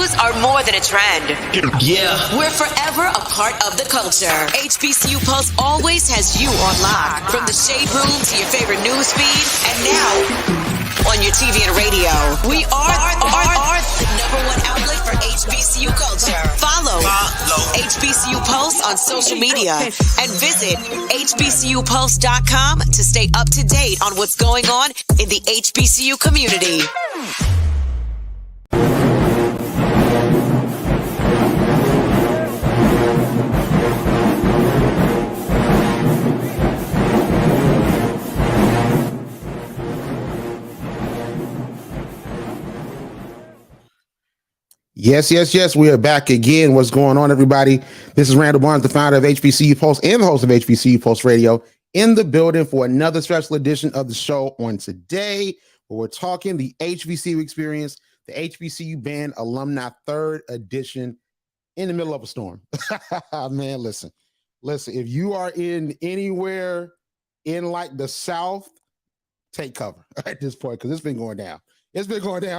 HBCUs are more than a trend. Yeah. We're forever a part of the culture. HBCU Pulse always has you on lock. From the shade room to your favorite news feed, and now on your TV and radio. We are the #1 outlet for HBCU culture. Follow HBCU Pulse on social media and visit hbcupulse.com to stay up to date on what's going on in the HBCU community. Yes. We are back again. What's going on, everybody? This is Randall Barnes, the founder of HBCU Pulse and the host of HBCU Pulse Radio, in the building for another special edition of the show on today, where we're talking the HBCU experience, the HBCU Band Alumni 3rd edition, in the middle of a storm. Man, listen. If you are in anywhere in like the South, take cover at this point, because it's been going down. I'm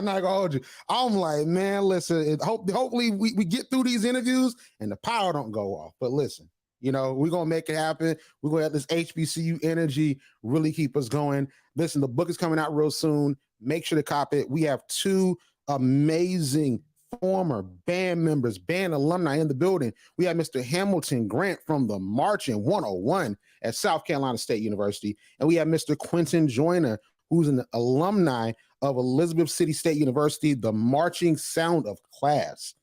not gonna hold you. I'm like, man, listen. Hopefully we get through these interviews and the power don't go off. But listen, we're gonna make it happen. We're gonna have this HBCU energy really keep us going. Listen, the book is coming out real soon. Make sure to copy it. We have 2 amazing former band members, band alumni in the building. We have Mr. Hamilton Grant from the Marching 101 at South Carolina State University, and we have Mr. Quinton Joyner, who's an alumni of Elizabeth City State University, the Marching Sound of Class.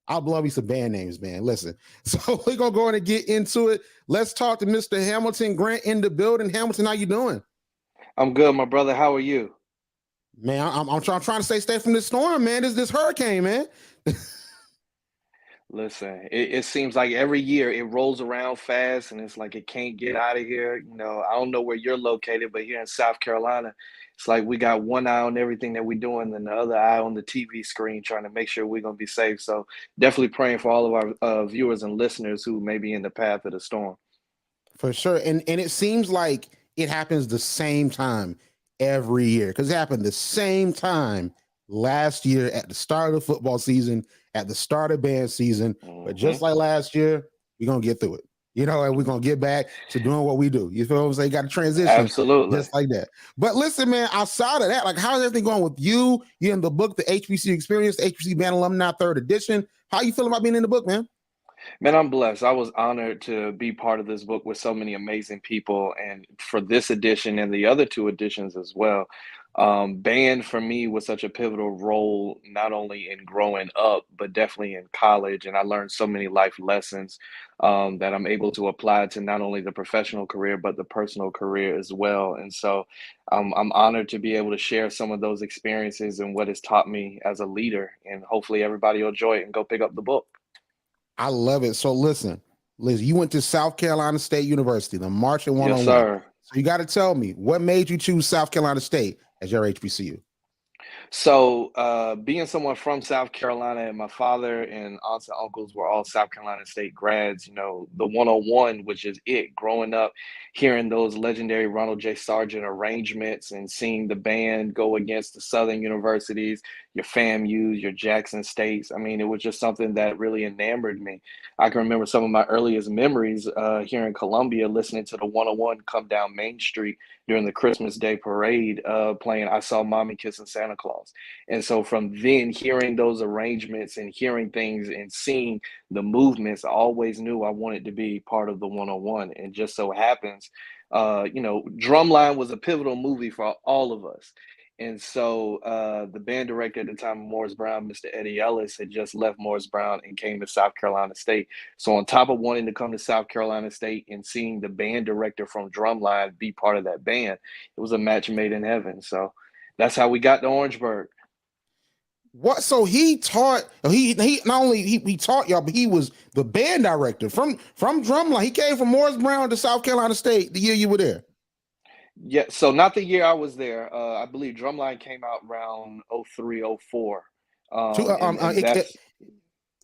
I'll love you some band names, man. Listen, so we're going to go in and get into it. Let's talk to Mr. Hamilton Grant in the building. Hamilton, how you doing? I'm good, my brother. How are you? Man, I'm trying to stay from this storm, man. This hurricane, man. Listen, it seems like every year it rolls around fast and it's like it can't get out of here. I don't know where you're located, but here in South Carolina, it's like we got one eye on everything that we're doing and the other eye on the TV screen trying to make sure we're going to be safe. So definitely praying for all of our viewers and listeners who may be in the path of the storm. For sure. And it seems like it happens the same time every year, because it happened the same time last year at the start of the football season, at the start of band season. But just like last year, we're going to get through it. And we're going to get back to doing what we do. You feel what I'm saying? Got to transition. Absolutely. Just like that. But listen, man, outside of that, like, how's everything going with you? You're in the book, The HBCU Experience, the HBCU Band Alumni 3rd edition. How you feeling about being in the book, man? Man, I'm blessed. I was honored to be part of this book with so many amazing people. And for this edition and the other 2 editions as well, band for me was such a pivotal role, not only in growing up, but definitely in college. And I learned so many life lessons that I'm able to apply to not only the professional career, but the personal career as well. And so I'm honored to be able to share some of those experiences and what has taught me as a leader. And hopefully everybody will enjoy it and go pick up the book. I love it. So listen, you went to South Carolina State University, the Marching 101. Yes, sir. So you got to tell me, what made you choose South Carolina State as your HBCU? So being someone from South Carolina, and my father and aunts and uncles were all South Carolina State grads, the 101, which is it, growing up, hearing those legendary Ronald J. Sargent arrangements and seeing the band go against the Southern universities, your FAMUs, your Jackson States. I mean, it was just something that really enamored me. I can remember some of my earliest memories here in Columbia, listening to the 101 come down Main Street during the Christmas Day parade, playing I Saw Mommy Kissing Santa Claus. And so from then, hearing those arrangements and hearing things and seeing the movements, I always knew I wanted to be part of the 101. And just so happens, Drumline was a pivotal movie for all of us. And so the band director at the time, Morris Brown, Mr. Eddie Ellis, had just left Morris Brown and came to South Carolina State. So on top of wanting to come to South Carolina State and seeing the band director from Drumline be part of that band, it was a match made in heaven. So that's how we got to Orangeburg. What? So he taught. He not only he taught y'all, but he was the band director from Drumline. He came from Morris Brown to South Carolina State the year you were there. Yeah, so not the year I was there. I believe Drumline came out around 03, 04.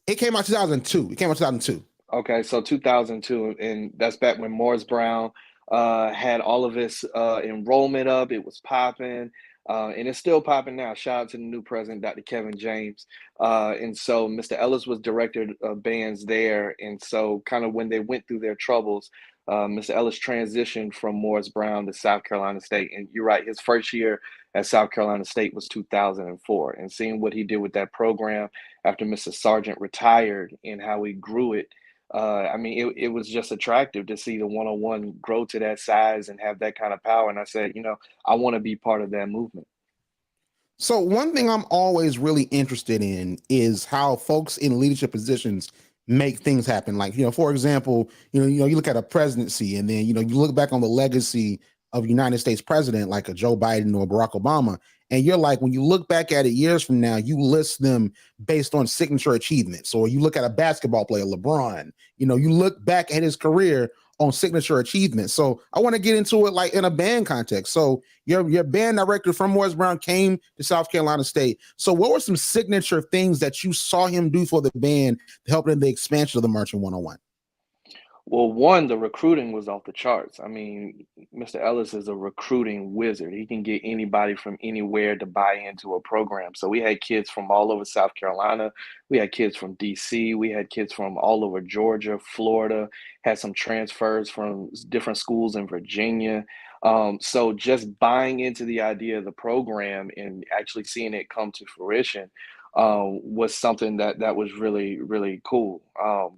It came out 2002. It came out 2002. Okay, so 2002, and that's back when Morris Brown had all of his enrollment up. It was popping. And it's still popping now. Shout out to the new president, Dr. Kevin James. And so Mr. Ellis was director of bands there. And so kind of when they went through their troubles, Mr. Ellis transitioned from Morris Brown to South Carolina State. And you're right, his first year at South Carolina State was 2004. And seeing what he did with that program after Mr. Sargent retired and how he grew it, I mean, it was just attractive to see the 101 grow to that size and have that kind of power. And I said, I want to be part of that movement. So one thing I'm always really interested in is how folks in leadership positions make things happen. Like, for example, you look at a presidency and then, you look back on the legacy of United States president, like a Joe Biden or Barack Obama. And you're like, when you look back at it years from now, you list them based on signature achievements. Or you look at a basketball player, LeBron, you look back at his career on signature achievements. So I want to get into it like in a band context. So your band director from Morris Brown came to South Carolina State. So what were some signature things that you saw him do for the band to help in the expansion of the Marching 101? Well, one, the recruiting was off the charts. I mean, Mr. Ellis is a recruiting wizard. He can get anybody from anywhere to buy into a program. So we had kids from all over South Carolina. We had kids from DC. We had kids from all over Georgia, Florida, had some transfers from different schools in Virginia. So just buying into the idea of the program and actually seeing it come to fruition was something that was really, really cool.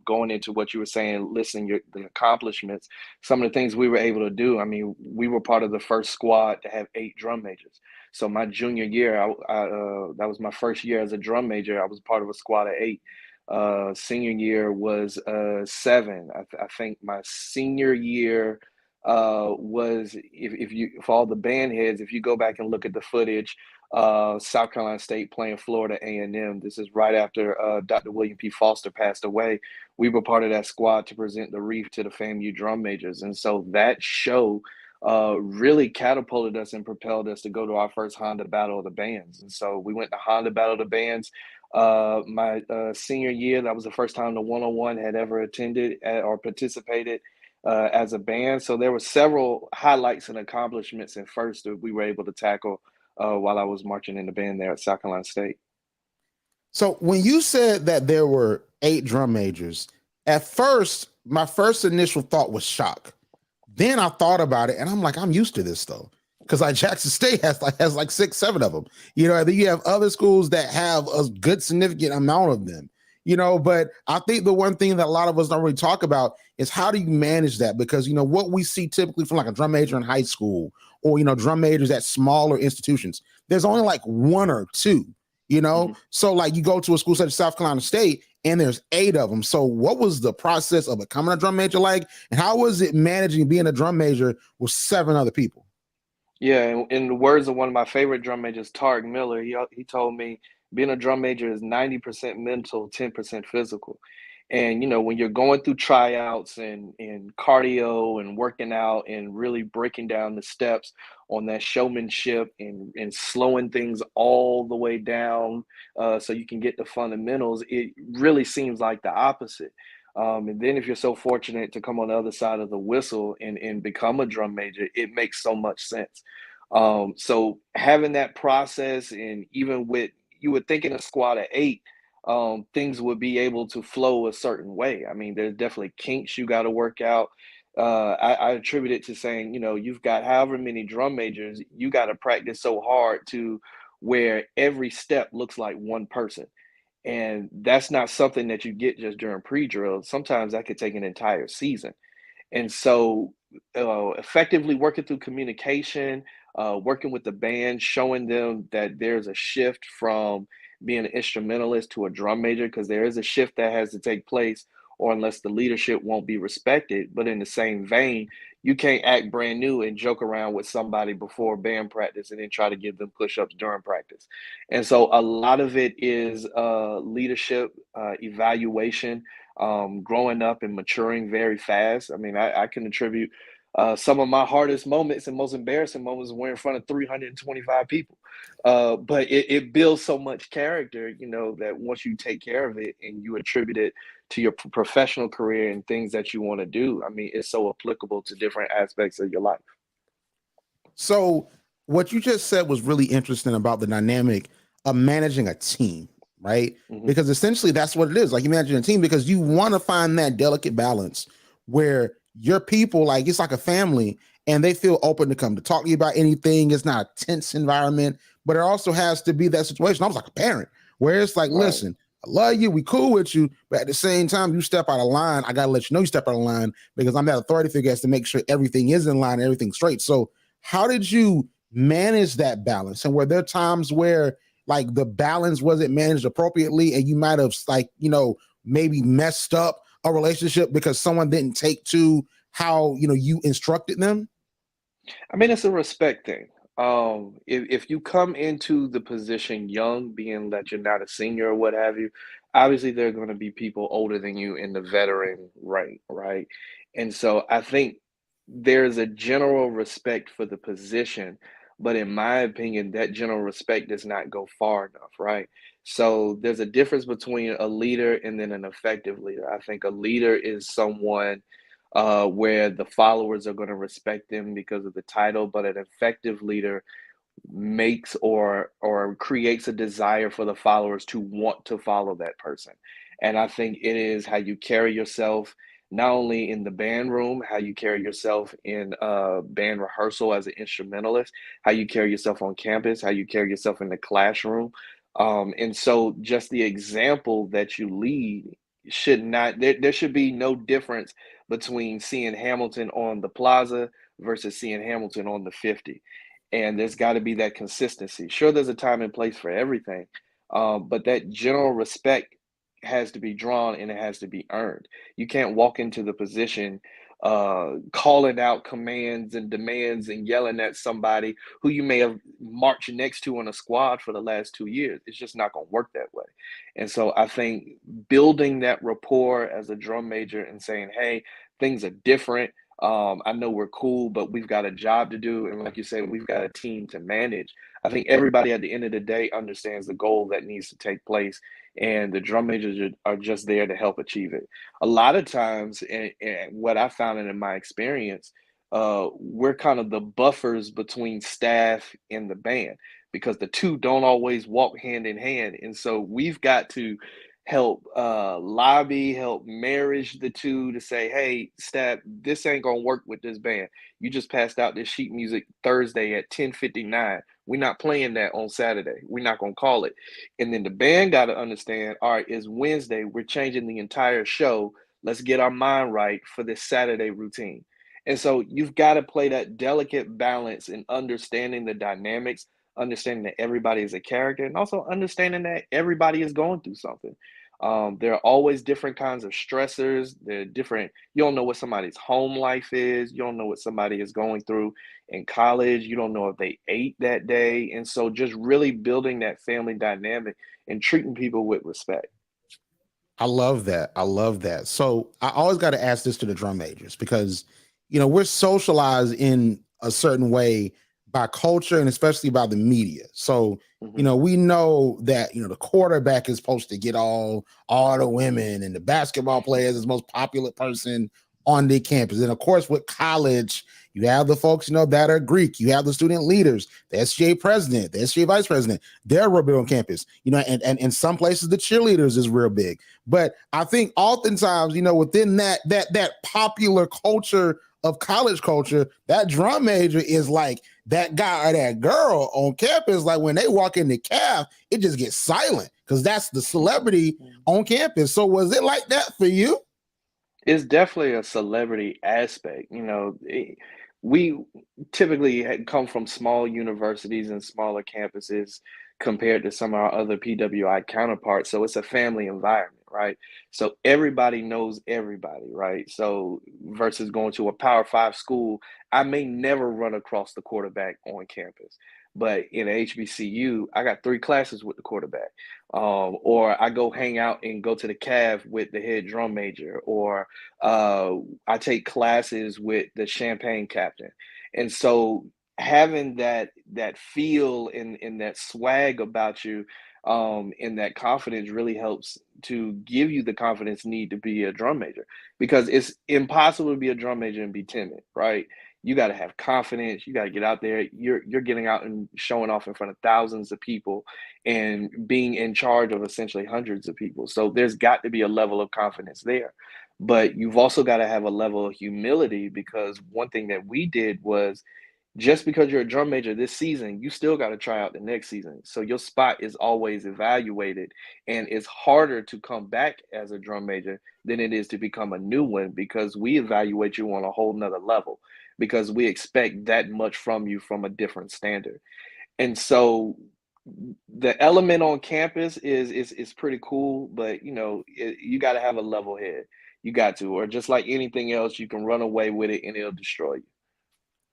Going into what you were saying, listening the accomplishments, some of the things we were able to do. I mean, we were part of the first squad to have 8 drum majors. So my junior year, that was my first year as a drum major. I was part of a squad of 8. Senior year was 7. I think my senior year was if all the band heads, if you go back and look at the footage, South Carolina State playing Florida A&M. This is right after Dr. William P. Foster passed away. We were part of that squad to present the wreath to the FAMU drum majors. And so that show really catapulted us and propelled us to go to our first Honda Battle of the Bands. And so we went to Honda Battle of the Bands. My senior year, that was the first time the 101 had ever attended or participated as a band. So there were several highlights and accomplishments and first that we were able to tackle while I was marching in the band there at South Carolina State. So when you said that there were 8 drum majors, at first, my first initial thought was shock. Then I thought about it and I'm like, I'm used to this though. Because like Jackson State has like 6, 7 of them. And then you have other schools that have a good significant amount of them. But I think the one thing that a lot of us don't really talk about is how do you manage that? Because, what we see typically from like a drum major in high school or, drum majors at smaller institutions, there's only like 1 or 2, Mm-hmm. So like you go to a school such as South Carolina State and there's 8 of them. So what was the process of becoming a drum major like? And how was it managing being a drum major with 7 other people? Yeah, in the words of one of my favorite drum majors, Tarek Miller, he told me being a drum major is 90% mental, 10% physical. And when you're going through tryouts and cardio and working out and really breaking down the steps on that showmanship and slowing things all the way down so you can get the fundamentals, it really seems like the opposite. And then if you're so fortunate to come on the other side of the whistle and become a drum major, it makes so much sense. So having that process, and even with, you would think in a squad of 8, things would be able to flow a certain way. I mean, there's definitely kinks you got to work out. I attribute it to saying, you've got however many drum majors, you got to practice so hard to where every step looks like one person. And that's not something that you get just during pre-drill. Sometimes that could take an entire season. And so effectively working through communication, working with the band, showing them that there's a shift from being an instrumentalist to a drum major, because there is a shift that has to take place, or unless the leadership won't be respected. But in the same vein, you can't act brand new and joke around with somebody before band practice and then try to give them push-ups during practice. And so a lot of it is leadership, evaluation, growing up and maturing very fast. I mean, I can attribute some of my hardest moments and most embarrassing moments were in front of 325 people. But it builds so much character, that once you take care of it and you attribute it to your professional career and things that you want to do, I mean, it's so applicable to different aspects of your life. So what you just said was really interesting about the dynamic of managing a team, right? Mm-hmm. Because essentially that's what it is. Like, you managing a team because you want to find that delicate balance where your people, like, it's like a family and they feel open to come to talk to you about anything. It's not a tense environment, but it also has to be that situation. I was like a parent where it's like, Right. listen, I love you, we cool with you, but at the same time, you step out of line, I gotta let you know you step out of line because I'm that authority figure has to make sure everything is in line and everything's straight. So how did you manage that balance? And were there times where like the balance wasn't managed appropriately and you might have, like, you know, maybe messed up a relationship because someone didn't take to how, you know, you instructed them? I mean, it's a respect thing. If you come into the position young, being that you're not a senior or what have you, obviously there are going to be people older than you in the veteran rank, right? And so I think there's a general respect for the position, but in my opinion, that general respect does not go far enough, right? So there's a difference between a leader and then an effective leader. I think a leader is someone where the followers are going to respect them because of the title, but an effective leader makes or creates a desire for the followers to want to follow that person. And I think it is how you carry yourself not only in the band room, how you carry yourself in band rehearsal as an instrumentalist, how you carry yourself on campus, how you carry yourself in the classroom. And so just the example that you lead should not there should be no difference between seeing Hamilton on the plaza versus seeing Hamilton on the 50. And there's got to be that consistency. Sure, there's a time and place for everything, but that general respect has to be drawn and it has to be earned. You can't walk into the position calling out commands and demands and yelling at somebody who you may have marched next to in a squad for the last 2 years. It's just not going to work that way. And so I think building that rapport as a drum major and saying, hey, things are different. I know we're cool, but we've got a job to do. And like you said, we've got a team to manage. I think everybody at the end of the day understands the goal that needs to take place. And the drum majors are just there to help achieve it. A lot of times, and what I found in my experience, we're kind of the buffers between staff and the band because the two don't always walk hand in hand. And so we've got to help lobby, help marriage the two to say, hey, staff, this ain't gonna work with this band. You just passed out this sheet music Thursday at 10:59. We're not playing that on Saturday. We're not gonna call it. And then the band got to understand, all right, it's Wednesday. We're changing the entire show. Let's get our mind right for this Saturday routine. And so you've got to play that delicate balance in understanding the dynamics, understanding that everybody is a character, and also understanding that everybody is going through something. There are always different kinds of stressors. They're different. You don't know what somebody's home life is. You don't know what somebody is going through in college. You don't know if they ate that day. And so just really building that family dynamic and treating people with respect. I love that. I love that. So I always got to ask this to the drum majors because, you know, we're socialized in a certain way by culture and especially by the media. So, you Mhm. know, we know that, you know, the quarterback is supposed to get all the women and the basketball players is the most popular person on the campus. And of course, with college, you have the folks, you know, that are Greek. You have the student leaders, the SGA president, the SGA vice president. They're real big on campus, you know, and in some places, the cheerleaders is real big. But I think oftentimes, you know, within that popular culture of college culture, that drum major is like that guy or that girl on campus. Like when they walk in the caf, it just gets silent because that's the celebrity on campus. So was it like that for you? It's definitely a celebrity aspect. We typically had come from small universities and smaller campuses compared to some of our other PWI counterparts. So it's a family environment, right? So everybody knows everybody, right? So versus going to a Power Five school, I may never run across the quarterback on campus. But in HBCU, I got 3 classes with the quarterback. Or I go hang out and go to the CAV with the head drum major, or uh, I take classes with the champagne captain. And so having that feel and that swag about you and that confidence really helps to give you the confidence need to be a drum major because it's impossible to be a drum major and be timid, right? You got to have confidence. You got to get out there. You're getting out and showing off in front of thousands of people and being in charge of essentially hundreds of people. So there's got to be a level of confidence there. But you've also got to have a level of humility, because one thing that we did was, just because you're a drum major this season, you still got to try out the next season. So your spot is always evaluated, and it's harder to come back as a drum major than it is to become a new one, because we evaluate you on a whole nother level, because we expect that much from you from a different standard. And so the element on campus is pretty cool, but you got to have a level head. You got to, or just like anything else, you can run away with it and it'll destroy you.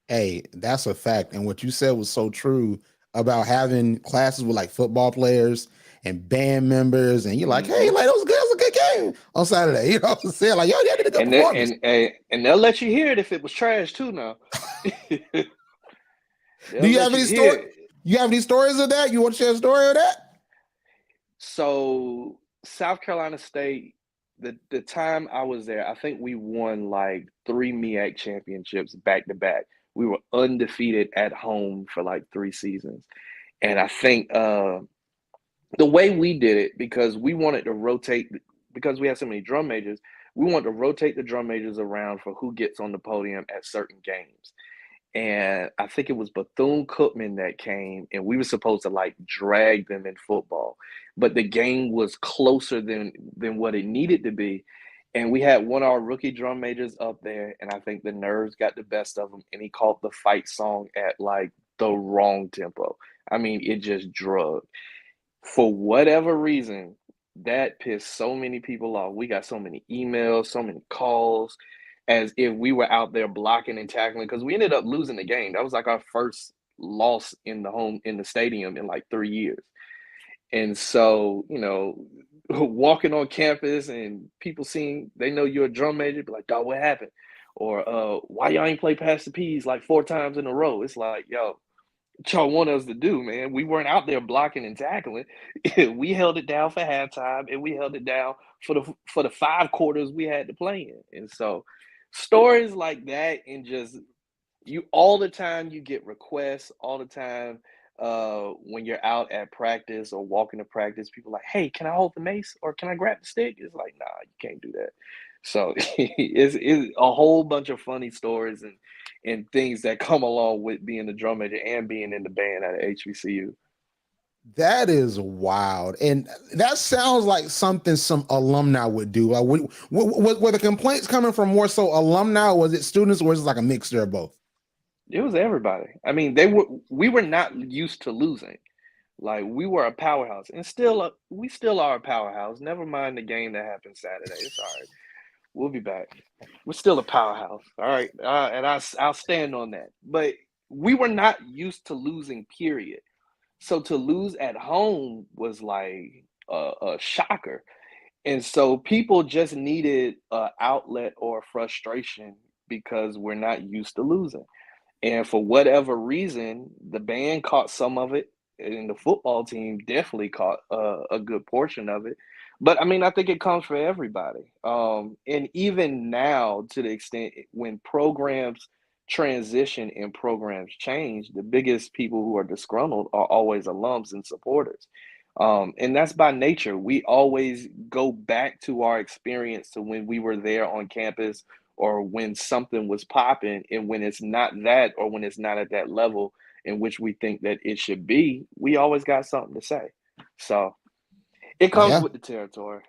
Hey, that's a fact. And what you said was so true about having classes with like football players and band members, and you're like, hey, like that was good. It was a good game on Saturday. You know what I'm saying? Like, yo, you did a good performance. And they'll let you hear it if it was trash too now. Do you have any story? You have any stories of that? You want to share a story of that? So South Carolina State, the time I was there, I think we won like 3 MEAC championships back to back. We were undefeated at home for like 3 seasons. And I think the way we did it, because we wanted to rotate, because we had so many drum majors, we wanted to rotate the drum majors around for who gets on the podium at certain games. And I think it was Bethune-Cookman that came, and we were supposed to like drag them in football, but the game was closer than what it needed to be. And we had one of our rookie drum majors up there, and I think the nerves got the best of him, and he called the fight song at like the wrong tempo. I mean, it just drugged. For whatever reason, that pissed so many people off. We got so many emails, so many calls, as if we were out there blocking and tackling, because we ended up losing the game. That was like our first loss in the stadium in like 3 years. And so, walking on campus and people they know you're a drum major, be like, dog, what happened? Or why y'all ain't play past the P's like 4 times in a row? It's like, yo, what y'all want us to do, man? We weren't out there blocking and tackling. We held it down for halftime, and we held it down for the 5 quarters we had to play in. And so stories like that, and just all the time you get requests all the time. When you're out at practice or walking to practice, people are like, hey, can I hold the mace or can I grab the stick? It's like, nah, you can't do that. So it's a whole bunch of funny stories and things that come along with being a drum major and being in the band at HBCU. That is wild. And that sounds like something some alumni would do. Like, were the complaints coming from more so alumni, or was it students, or was it like a mixture of both? It was everybody. I mean, we were not used to losing. Like, we were a powerhouse, and we still are a powerhouse. Never mind the game that happened Saturday. It's all right. We'll be back. We're still a powerhouse. All right. And I'll stand on that. But we were not used to losing, period. So to lose at home was like a shocker. And so people just needed an outlet or frustration, because we're not used to losing. And for whatever reason, the band caught some of it, and the football team definitely caught a good portion of it. But I mean, I think it comes for everybody. And even now, to the extent when programs transition and programs change, the biggest people who are disgruntled are always alums and supporters. And that's by nature. We always go back to our experience, to when we were there on campus, or when something was popping, and when it's not that, or when it's not at that level in which we think that it should be, we always got something to say. So it comes with the territory.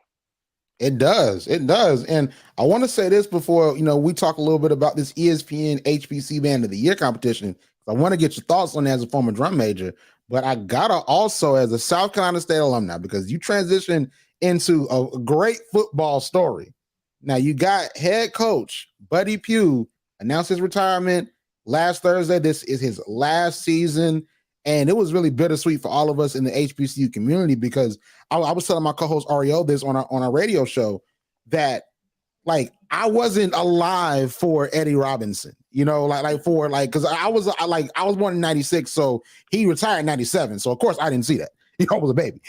It does. It does. And I want to say this before, we talk a little bit about this ESPN HBC Band of the Year competition. I want to get your thoughts on that as a former drum major, but I gotta also, as a South Carolina State alumni, because you transitioned into a great football story. Now, you got head coach Buddy Pugh announced his retirement last Thursday. This is his last season. And it was really bittersweet for all of us in the HBCU community, because I was telling my co-host Ariel this on our radio show, that like I wasn't alive for Eddie Robinson, because I was born in 96, so he retired in 97. So of course I didn't see that. I was a baby,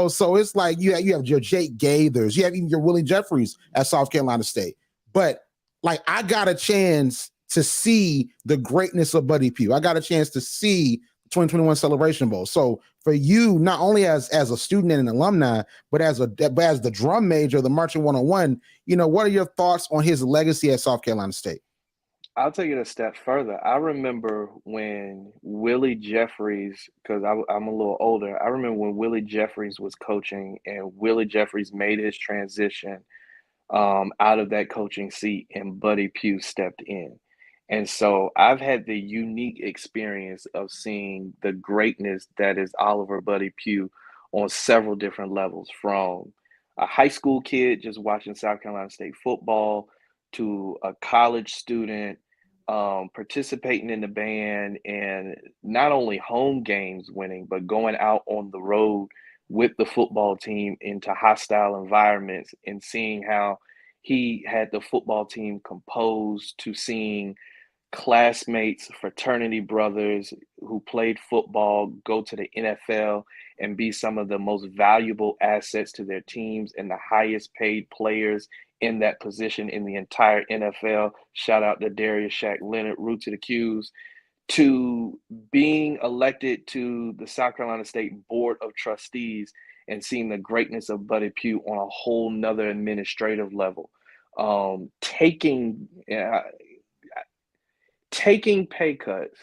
so it's like you have your Jake Gaithers, you have even your Willie Jeffries at South Carolina State. But like I got a chance to see the greatness of Buddy Pugh. I got a chance to see the 2021 Celebration Bowl. So for you, not only as a student and an alumni, but as the drum major, the Marching 101, what are your thoughts on his legacy at South Carolina State? I'll take it a step further. I remember when Willie Jeffries, because I'm a little older, I remember when Willie Jeffries was coaching and Willie Jeffries made his transition out of that coaching seat and Buddy Pugh stepped in. And so I've had the unique experience of seeing the greatness that is Oliver Buddy Pugh on several different levels, from a high school kid just watching South Carolina State football to a college student participating in the band and not only home games winning, but going out on the road with the football team into hostile environments and seeing how he had the football team composed, to seeing classmates, fraternity brothers who played football go to the NFL and be some of the most valuable assets to their teams and the highest paid players in that position in the entire NFL. Shout out to Darius Shaq Leonard, root to the Qs, to being elected to the South Carolina State Board of Trustees and seeing the greatness of Buddy Pugh on a whole nother administrative level. Taking pay cuts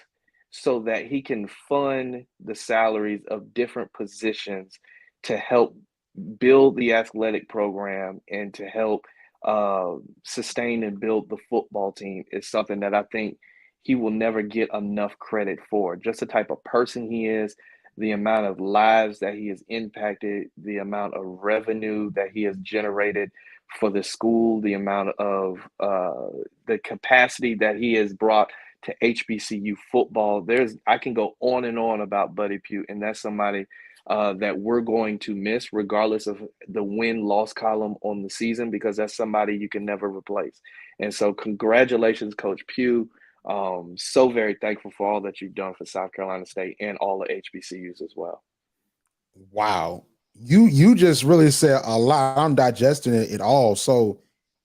so that he can fund the salaries of different positions to help build the athletic program and to help sustain and build the football team is something that I think he will never get enough credit for. Just the type of person he is, the amount of lives that he has impacted, the amount of revenue that he has generated for the school, the amount of the capacity that he has brought to HBCU football. I can go on and on about Buddy Pugh, and that's somebody that we're going to miss regardless of the win-loss column on the season, because that's somebody you can never replace. And so congratulations, Coach Pugh. So very thankful for all that you've done for South Carolina State and all the HBCUs as well. Wow. You just really said a lot. I'm digesting it all. So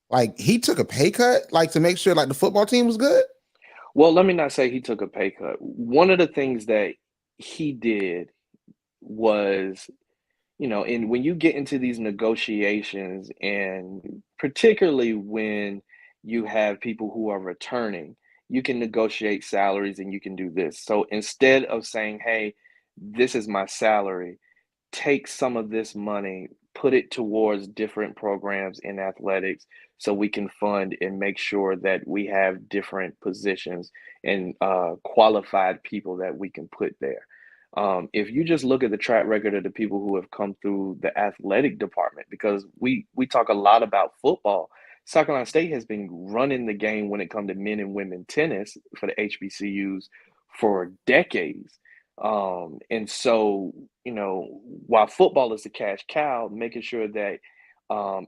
like, he took a pay cut like to make sure like the football team was good? Well, let me not say he took a pay cut. One of the things that he did was, and when you get into these negotiations, and particularly when you have people who are returning, you can negotiate salaries and you can do this. So instead of saying, hey, this is my salary, take some of this money, put it towards different programs in athletics so we can fund and make sure that we have different positions and qualified people that we can put there. If you just look at the track record of the people who have come through the athletic department, because we talk a lot about football, South Carolina State has been running the game when it comes to men and women tennis for the HBCUs for decades. And so, while football is the cash cow, making sure that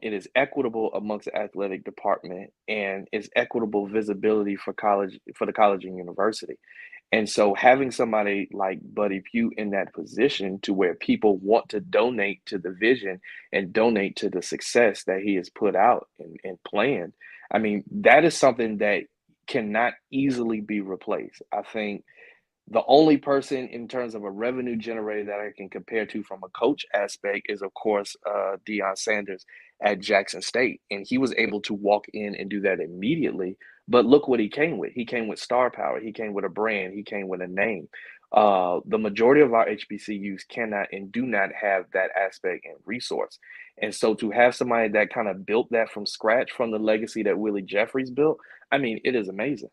it is equitable amongst the athletic department and is equitable visibility for the college and university. And so having somebody like Buddy Pugh in that position to where people want to donate to the vision and donate to the success that he has put out and planned, I mean, that is something that cannot easily be replaced. I think the only person in terms of a revenue generator that I can compare to from a coach aspect is, of course, Deion Sanders at Jackson State. And he was able to walk in and do that immediately. But look what he came with. He came with star power. He came with a brand. He came with a name. The majority of our HBCUs cannot and do not have that aspect and resource. And so to have somebody that kind of built that from scratch from the legacy that Willie Jeffries built, I mean, it is amazing.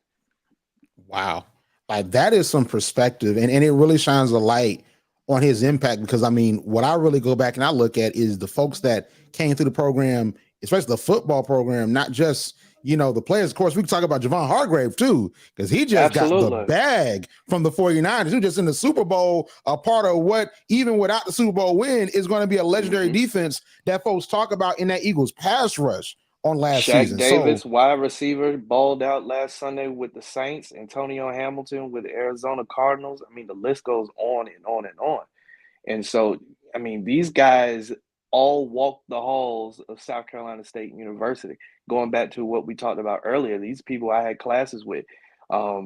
Wow. Like, that is some perspective, and it really shines a light on his impact, because I mean, what I really go back and I look at is the folks that came through the program, especially the football program, not just, the players. Of course, we can talk about Javon Hargrave too, because he just got the bag from the 49ers, who just in the Super Bowl, a part of what, even without the Super Bowl win, is going to be a legendary defense that folks talk about in that Eagles pass rush on last season. Davis, wide receiver, balled out last Sunday with the Saints. Antonio Hamilton with the Arizona Cardinals. I mean, the list goes on and on and on. And so, I mean, these guys all walked the halls of South Carolina State University. Going back to what we talked about earlier, these people I had classes with.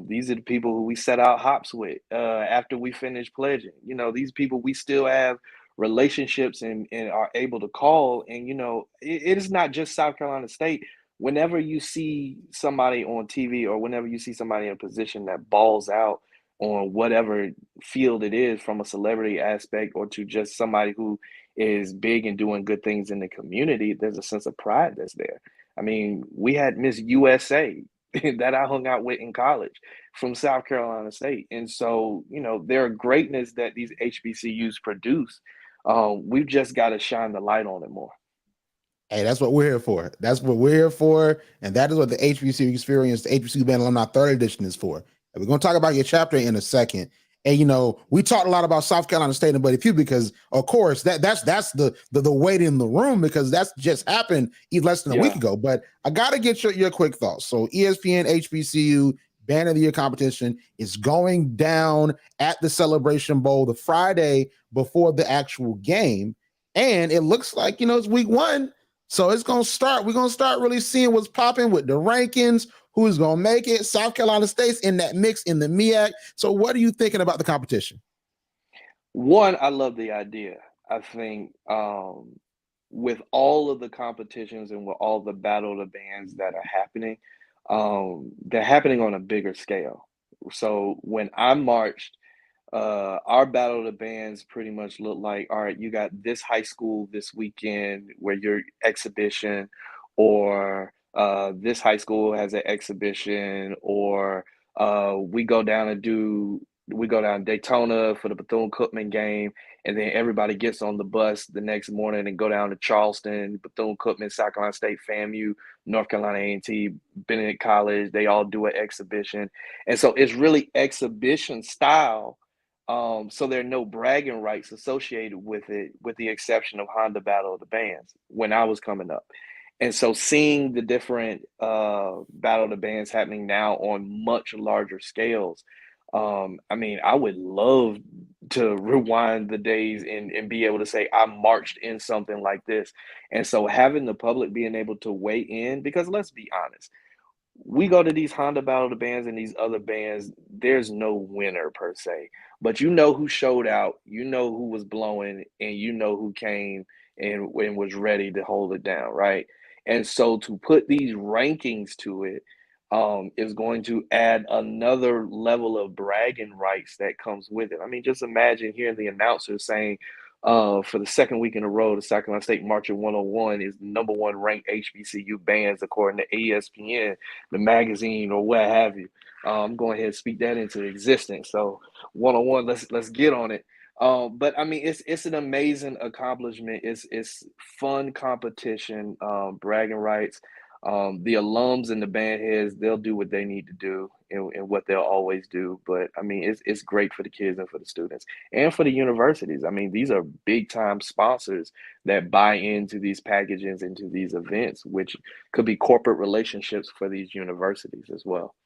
These are the people who we set out hops with after we finish pledging. You know, these people we still have relationships and are able to call. And, you know, it is not just South Carolina State. Whenever you see somebody on TV or whenever you see somebody in a position that balls out on whatever field it is, from a celebrity aspect or to just somebody who is big and doing good things in the community, there's a sense of pride that's there. I mean, we had Miss USA that I hung out with in college from South Carolina State. And so, you know, there are greatness that these HBCUs produce. We've just got to shine the light on it more. Hey, that's what we're here for. That's what we're here for. And that is what the HBCU experience, the HBCU Band Alumni 3rd edition is for. And we're going to talk about your chapter in a second. And, you know, we talked a lot about South Carolina State and Buddy Pugh because, of course, that's the weight in the room, because that's just happened less than a week ago. But I got to get your quick thoughts. So ESPN HBCU Band of the Year competition is going down at the Celebration Bowl the Friday before the actual game. And it looks like, you know, it's week 1. So it's going to start. We're going to start really seeing what's popping with the rankings, who's going to make it. South Carolina State's in that mix in the MEAC. So what are you thinking about the competition? One, I love the idea. I think with all of the competitions and with all the battle of the bands that are happening, they're happening on a bigger scale. So when I marched, our battle of the bands pretty much looked like, all right, you got this high school this weekend where your exhibition, or this high school has an exhibition, or we go down Daytona for the Bethune-Cookman game, and then everybody gets on the bus the next morning and go down to Charleston, Bethune-Cookman, South Carolina State, FAMU, North Carolina A&T, Benedict College. They all do an exhibition. And so it's really exhibition style. So there are no bragging rights associated with it, with the exception of Honda Battle of the Bands when I was coming up. And so seeing the different Battle of the Bands happening now on much larger scales, I mean, I would love to rewind the days and be able to say I marched in something like this. And so having the public being able to weigh in, because let's be honest, we go to these Honda Battle of the Bands and these other bands, there's no winner per se. But you know who showed out, you know who was blowing, and you know who came and was ready to hold it down, right? And so to put these rankings to it is going to add another level of bragging rights that comes with it. I mean, just imagine hearing the announcer saying, for the second week in a row, the South Carolina State Marching 101 is the #1 ranked HBCU bands according to ESPN, the magazine, or what have you. I'm going ahead and speak that into existence. So 101, let's get on it. But I mean, it's an amazing accomplishment. It's fun competition, bragging rights. The alums and the band heads, they'll do what they need to do and what they'll always do. But I mean, it's great for the kids and for the students and for the universities. I mean, these are big time sponsors that buy into these packages, into these events, which could be corporate relationships for these universities as well.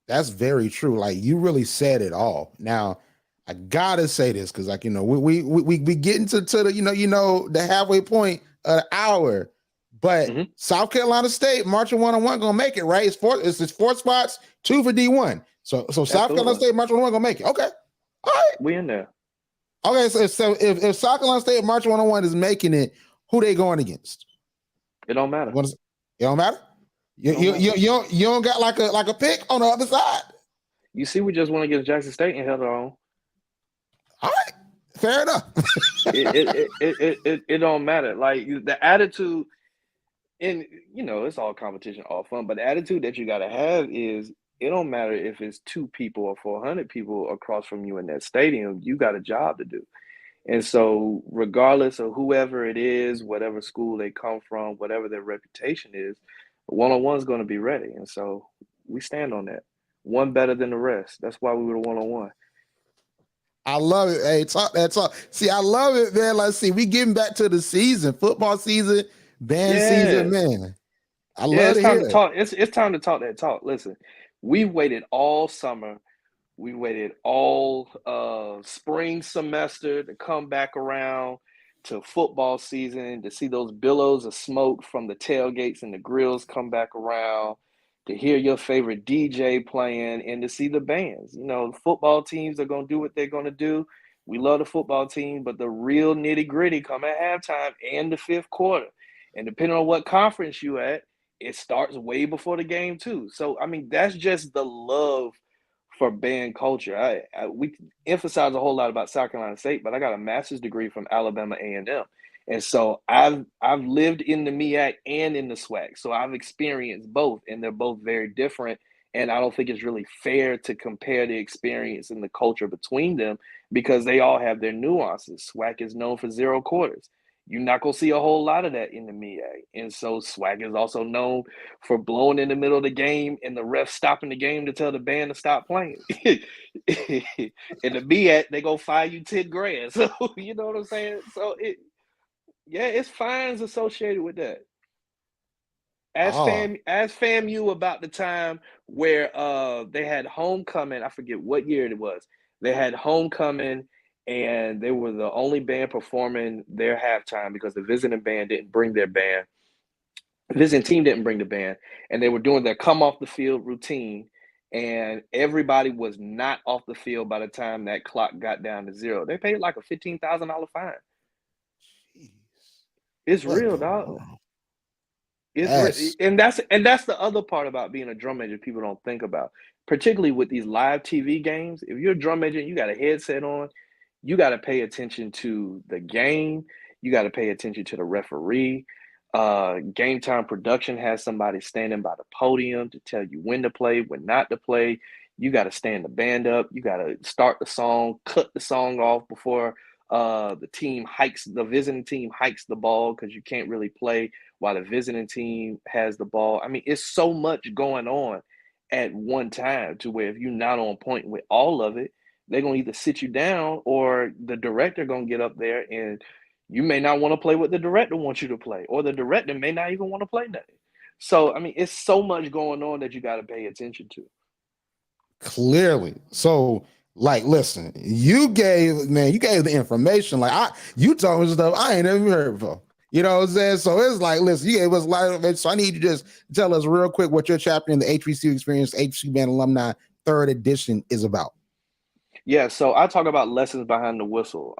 That's very true. Like, you really said it all. Now, I gotta say this because, like, you know, we get into the the halfway point of the hour. But South Carolina State marching 101 gonna make it, right? It's 4 spots, 2 for D1. So South Carolina State marching 101 gonna make it. Okay, all right, we in there. Okay, so if South Carolina State marching 101 is making it, who they going against? It don't matter. It don't matter. You don't got like a pick on the other side. You see, we just went against Jackson State and held our own. All right, fair enough. it don't matter. Like, the attitude. And, you know, it's all competition, all fun, but the attitude that you got to have is it don't matter if it's 2 people or 400 people across from you in that stadium, you got a job to do. And so regardless of whoever it is, whatever school they come from, whatever their reputation is, 101 is going to be ready. And so we stand on that. One better than the rest. That's why we were 101. I love it. Hey, talk that talk. See, I love it, man. Let's see. We getting back to the season, football season. Band season, man. I love it's time to to talk. It's time to talk that talk. Listen, we waited all summer. We waited all spring semester to come back around to football season, to see those billows of smoke from the tailgates and the grills come back around, to hear your favorite DJ playing and to see the bands. You know, football teams are going to do what they're going to do. We love the football team, but the real nitty gritty come at halftime and the fifth quarter. And depending on what conference you at, it starts way before the game too. So, I mean, that's just the love for band culture. We emphasize a whole lot about South Carolina State, but I got a master's degree from Alabama A&M. And so I've lived in the MEAC and in the SWAC. So I've experienced both, and they're both very different. And I don't think it's really fair to compare the experience and the culture between them because they all have their nuances. SWAC is known for zero quarters. You're not going to see a whole lot of that in the MEAC. And so SWAC is also known for blowing in the middle of the game and the ref stopping the game to tell the band to stop playing. In the MEAC, they go fine you 10 grand. So, you know what I'm saying? So it's fines associated with that. Ask FAMU about the time where they had homecoming. I forget what year it was. They had homecoming, and they were the only band performing their halftime because the visiting band didn't bring their band. The visiting team didn't bring the band, and they were doing their come off the field routine, and everybody was not off the field by the time that clock got down to zero. They paid like a $15,000 fine. Jeez. It's What real, the dog. world? And that's the other part about being a drum major people don't think about, particularly with these live TV games. If you're a drum major, you got a headset on, you got to pay attention to the game, you got to pay attention to the referee. Game time production has somebody standing by the podium to tell you when to play, when not to play. You got to stand the band up. You got to start the song, cut the song off before the visiting team hikes the ball because you can't really play while the visiting team has the ball. I mean, it's so much going on at one time to where if you're not on point with all of it, they're going to either sit you down or the director going to get up there and you may not want to play what the director wants you to play, or the director may not even want to play nothing. So, I mean, it's so much going on that you got to pay attention to. Clearly. So, like, listen, you gave the information. Like, you told me stuff I ain't never heard before. You know what I'm saying? So it's like, listen, you gave us a lot of it. So I need you to just tell us real quick what your chapter in the HBCU Experience HBCU Band Alumni 3rd edition is about. Yeah, so I talk about lessons behind the whistle,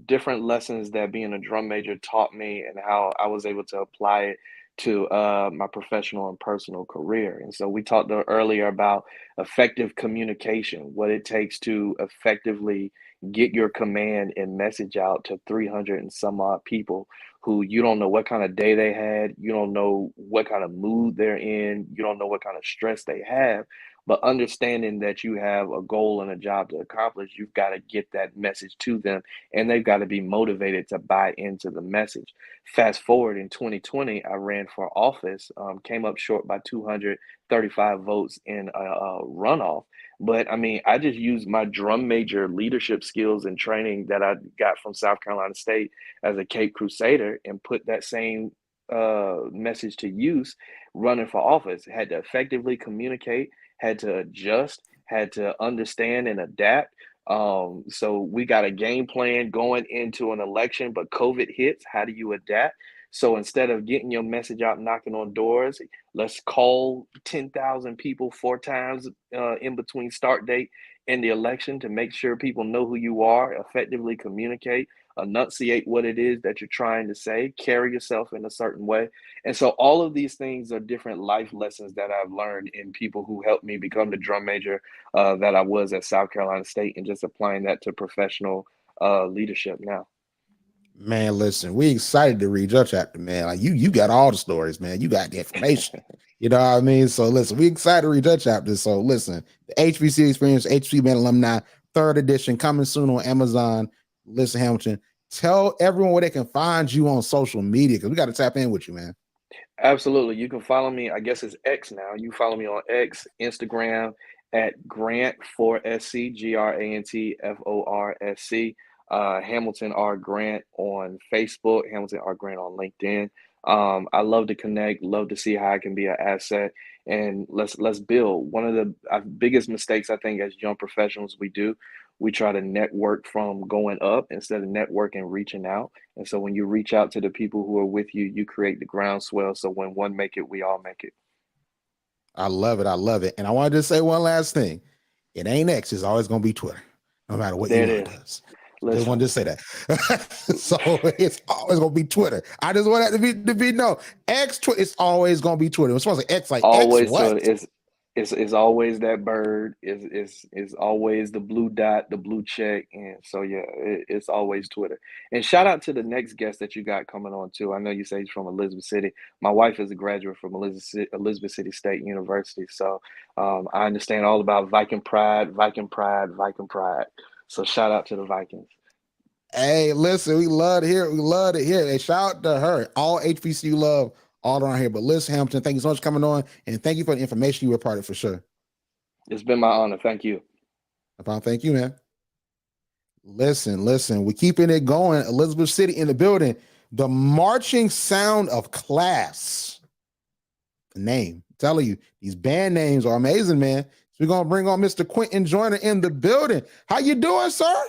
different lessons that being a drum major taught me and how I was able to apply it to my professional and personal career. And so we talked earlier about effective communication, what it takes to effectively get your command and message out to 300 and some odd people who you don't know what kind of day they had, you don't know what kind of mood they're in, you don't know what kind of stress they have. But understanding that you have a goal and a job to accomplish, you've got to get that message to them, and they've got to be motivated to buy into the message. Fast forward in 2020, I ran for office, came up short by 235 votes in a runoff. But I mean, I just used my drum major leadership skills and training that I got from South Carolina State as a Cape Crusader and put that same message to use running for office. Had to effectively communicate, had to adjust, had to understand and adapt. So we got a game plan going into an election, but COVID hits. How do you adapt? So instead of getting your message out knocking on doors, let's call 10,000 people 4 times in between start date and the election to make sure people know who you are, effectively communicate, enunciate what it is that you're trying to say, carry yourself in a certain way. And so all of these things are different life lessons that I've learned in people who helped me become the drum major that I was at South Carolina State, and just applying that to professional leadership now. Man, listen, we excited to read your chapter, man. Like you got all the stories, man. You got the information. You know what I mean? So listen, we excited to read your chapter. So listen, the HBC Experience, HBC Band Alumni 3rd edition coming soon on Amazon. Listen, Hamilton, tell everyone where they can find you on social media because we got to tap in with you, man. Absolutely. You can follow me. I guess it's X now. You follow me on X, Instagram at Grant4SC, GRANTFORSC. Hamilton R. Grant on Facebook, Hamilton R. Grant on LinkedIn. I love to connect, love to see how I can be an asset, and let's build. One of the biggest mistakes I think as young professionals we try to network from going up instead of networking reaching out. And so when you reach out to the people who are with you, you create the groundswell. So when one make it, we all make it. I love it. I love it. And I wanted to say one last thing. It ain't X. It's always going to be Twitter, no matter what There it Elon is. does. Listen. Just wanted to say that. So it's always going to be Twitter. I just want that to be no. X, it's always going to be Twitter. It's supposed to X like Always X what? Twitter. It's always that bird. It's always the blue dot, the blue check, and so yeah, it's always Twitter. And shout out to the next guest that you got coming on too. I know you say he's from Elizabeth City. My wife is a graduate from Elizabeth City State University, so I understand all about Viking pride, Viking pride, Viking pride. So shout out to the Vikings. Hey, listen, we love to hear it. We love to hear it. Hey, shout out to her. All HBCU love all around here. But Liz Hampton, thank you so much for coming on, and thank you for the information you were part of for sure. It's been my honor. Thank you. Thank you, man. Listen, we're keeping it going. Elizabeth City in the building. The marching sound of class. The name. I'm telling you, these band names are amazing, man. So we're gonna bring on Mr. Quinton Joyner in the building. How you doing, sir?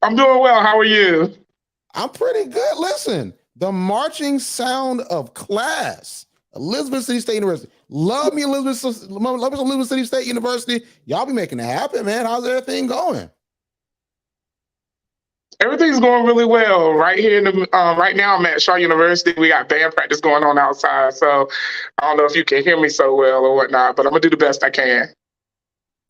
I'm doing well. How are you? I'm pretty good. Listen, the marching sound of class. Elizabeth City State University. Love me, Elizabeth City State University. Y'all be making it happen, man. How's everything going? Everything's going really well. Right here, right now, I'm at Shaw University. We got band practice going on outside, so I don't know if you can hear me so well or whatnot, but I'm gonna do the best I can.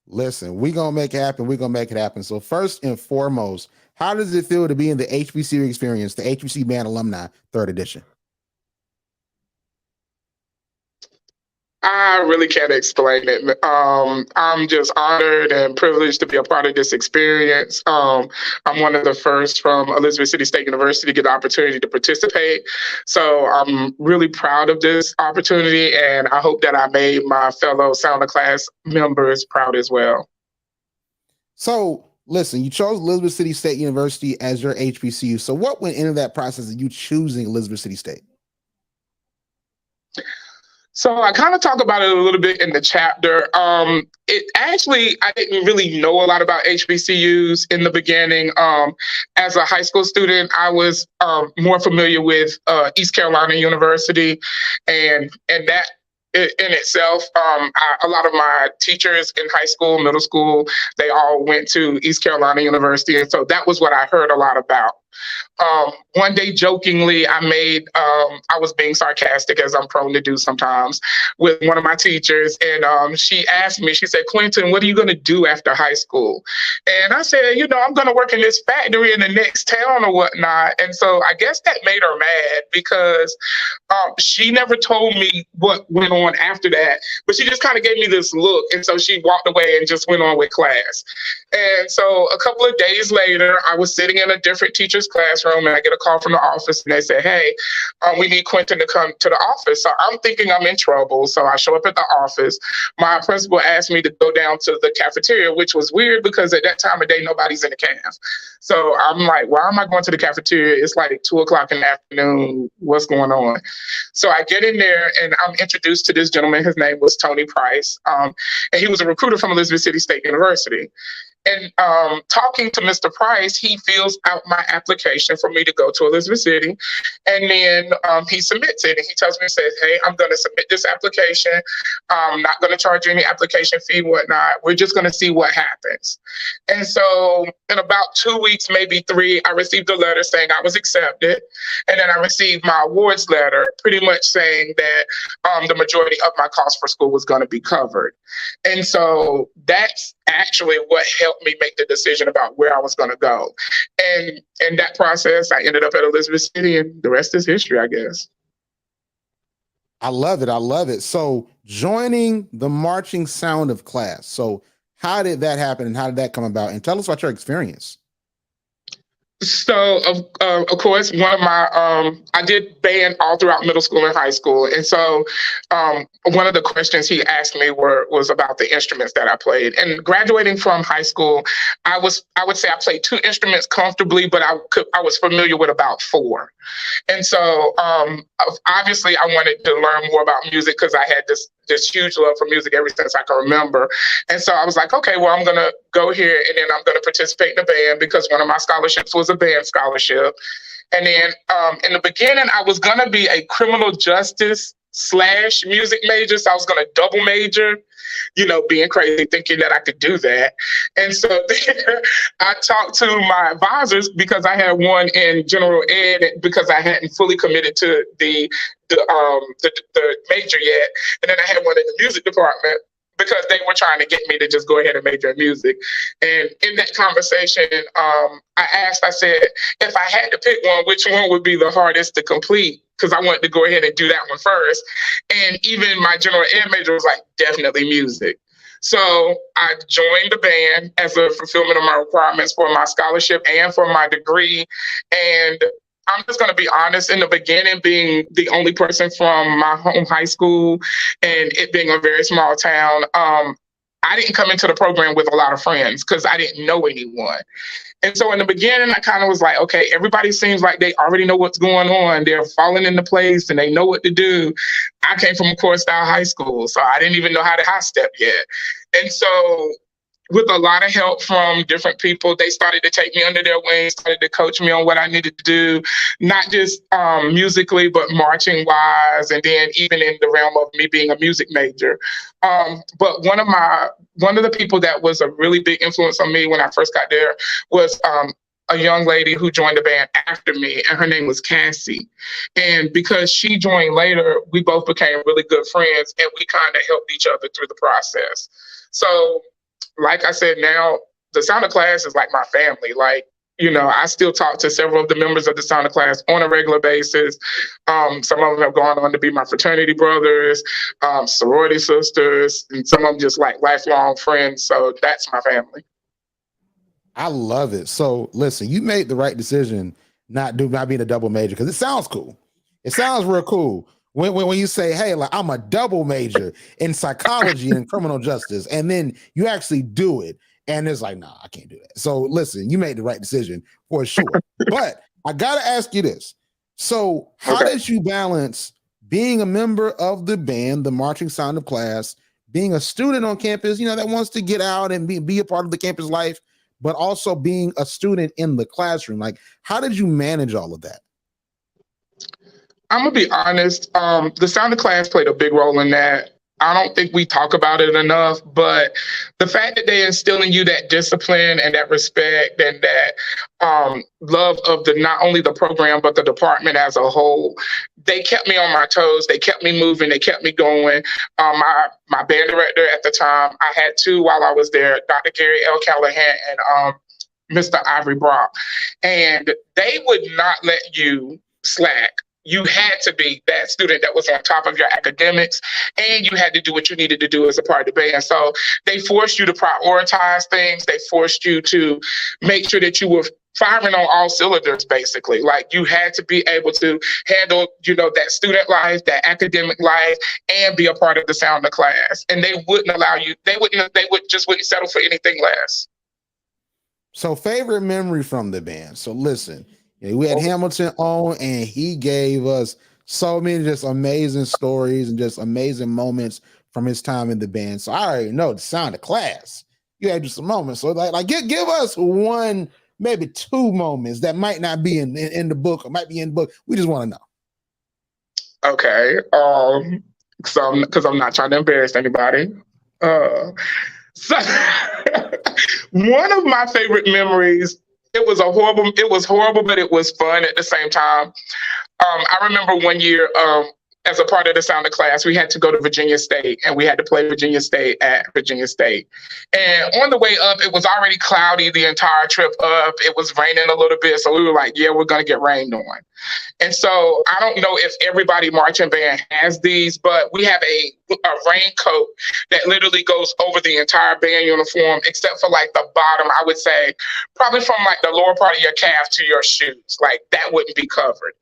Listen, we're gonna make it happen. We're gonna make it happen. So first and foremost, how does it feel to be in the HBCU experience, the HBC Band Alumni 3rd edition? I really can't explain it. I'm just honored and privileged to be a part of this experience. I'm one of the first from Elizabeth City State University to get the opportunity to participate. So I'm really proud of this opportunity, and I hope that I made my fellow Sound of Class members proud as well. So listen, you chose Elizabeth City State University as your HBCU. So what went into that process of you choosing Elizabeth City State? So I kind of talk about it a little bit in the chapter. I didn't really know a lot about HBCUs in the beginning. As a high school student, I was more familiar with East Carolina University, and that in itself, a lot of my teachers in high school, middle school, they all went to East Carolina University, and so that was what I heard a lot about. One day, jokingly, I was being sarcastic, as I'm prone to do sometimes, with one of my teachers. And she asked me, she said, "Quinton, what are you going to do after high school?" And I said, I'm going to work in this factory in the next town or whatnot. And so I guess that made her mad because she never told me what went on after that, but she just kind of gave me this look. And so she walked away and just went on with class. And so a couple of days later, I was sitting in a different teacher's classroom, and I get a call from the office, and they say, "Hey, we need Quinton to come to the office." So I'm thinking I'm in trouble. So I show up at the office. My principal asked me to go down to the cafeteria, which was weird because at that time of day, nobody's in the caf. So I'm like, why am I going to the cafeteria? It's like 2:00 in the afternoon. What's going on? So I get in there, and I'm introduced to this gentleman. His name was Tony Price, and he was a recruiter from Elizabeth City State University. And talking to Mr. Price, he fills out my application for me to go to Elizabeth City. And then he submits it. And he tells me, says, "Hey, I'm going to submit this application. I'm not going to charge you any application fee, whatnot. We're just going to see what happens." And so in about 2 weeks, maybe 3, I received a letter saying I was accepted. And then I received my awards letter pretty much saying that the majority of my cost for school was going to be covered. And so that's actually what helped me make the decision about where I was going to go. And in that process, I ended up at Elizabeth City, and the rest is history, I guess. I love it. I love it. So joining the marching sound of class. So how did that happen, and how did that come about? And tell us about your experience. So, of course, one of my, I did band all throughout middle school and high school. And so one of the questions he asked me was about the instruments that I played. And graduating from high school, I would say I played 2 instruments comfortably, but I was familiar with about 4. And so obviously I wanted to learn more about music because I had this huge love for music ever since I can remember. And so I was like, okay, well, I'm going to go here, and then I'm going to participate in a band because one of my scholarships was a band scholarship. And then in the beginning, I was going to be a criminal justice slash music major. So I was going to double major, being crazy, thinking that I could do that. And so then I talked to my advisors because I had one in general ed because I hadn't fully committed to the major yet. And then I had one in the music department because they were trying to get me to just go ahead and major in music. And in that conversation, I said, if I had to pick one, which one would be the hardest to complete? Because I wanted to go ahead and do that one first. And even my general ed major was like, definitely music. So I joined the band as a fulfillment of my requirements for my scholarship and for my degree. And I'm just going to be honest, in the beginning, being the only person from my home high school and it being a very small town, I didn't come into the program with a lot of friends because I didn't know anyone. And so in the beginning, I kind of was like, okay, everybody seems like they already know what's going on. They're falling into place and they know what to do. I came from a core style high school, so I didn't even know how to high step yet. And so with a lot of help from different people, they started to take me under their wing, started to coach me on what I needed to do, not just musically, but marching wise, and then even in the realm of me being a music major. But one of the people that was a really big influence on me when I first got there was a young lady who joined the band after me, and her name was Cassie. And because she joined later, we both became really good friends, and we kind of helped each other through the process. So like I said, now the Sound of Class is like my family. Like, I still talk to several of the members of the Sound of Class on a regular basis. Some of them have gone on to be my fraternity brothers, sorority sisters, and some of them just like lifelong friends. So that's my family. I love it. So listen, you made the right decision not being a double major because it sounds cool. It sounds real cool. When you say, hey, like I'm a double major in psychology and criminal justice, and then you actually do it, and it's like, nah, I can't do that. So listen, you made the right decision for sure. But I gotta ask you this. So how did you balance being a member of the band, the Marching Sound of Class, being a student on campus, that wants to get out and be a part of the campus life, but also being a student in the classroom? Like, how did you manage all of that? I'm going to be honest. The Sound of Class played a big role in that. I don't think we talk about it enough, but the fact that they instill in you that discipline and that respect and that love of not only the program, but the department as a whole, they kept me on my toes. They kept me moving. They kept me going. My band director at the time, I had two while I was there, Dr. Gary L. Callahan and Mr. Ivory Brock. And they would not let you slack. You had to be that student that was on top of your academics, and you had to do what you needed to do as a part of the band. So they forced you to prioritize things. They forced you to make sure that you were firing on all cylinders, basically. Like you had to be able to handle, that student life, that academic life, and be a part of the Sound of Class. And they wouldn't allow you, they wouldn't settle for anything less. So favorite memory from the band. So listen, we had Hamilton on, and he gave us so many just amazing stories and just amazing moments from his time in the band. So I already know the Sound of Class. You had just some moments. So like give us one, maybe two moments that might not be in the book or might be in the book. We just want to know. Okay. Because I'm not trying to embarrass anybody. So one of my favorite memories. It was horrible, but it was fun at the same time. I remember one year, as a part of the Sound of Class, we had to go to Virginia State, and we had to play Virginia State at Virginia State. And on the way up, it was already cloudy the entire trip up. It was raining a little bit, so we were like, yeah, we're going to get rained on. And so I don't know if everybody marching band has these, but we have a raincoat that literally goes over the entire band uniform, except for like the bottom, I would say, probably from like the lower part of your calf to your shoes. Like that wouldn't be covered.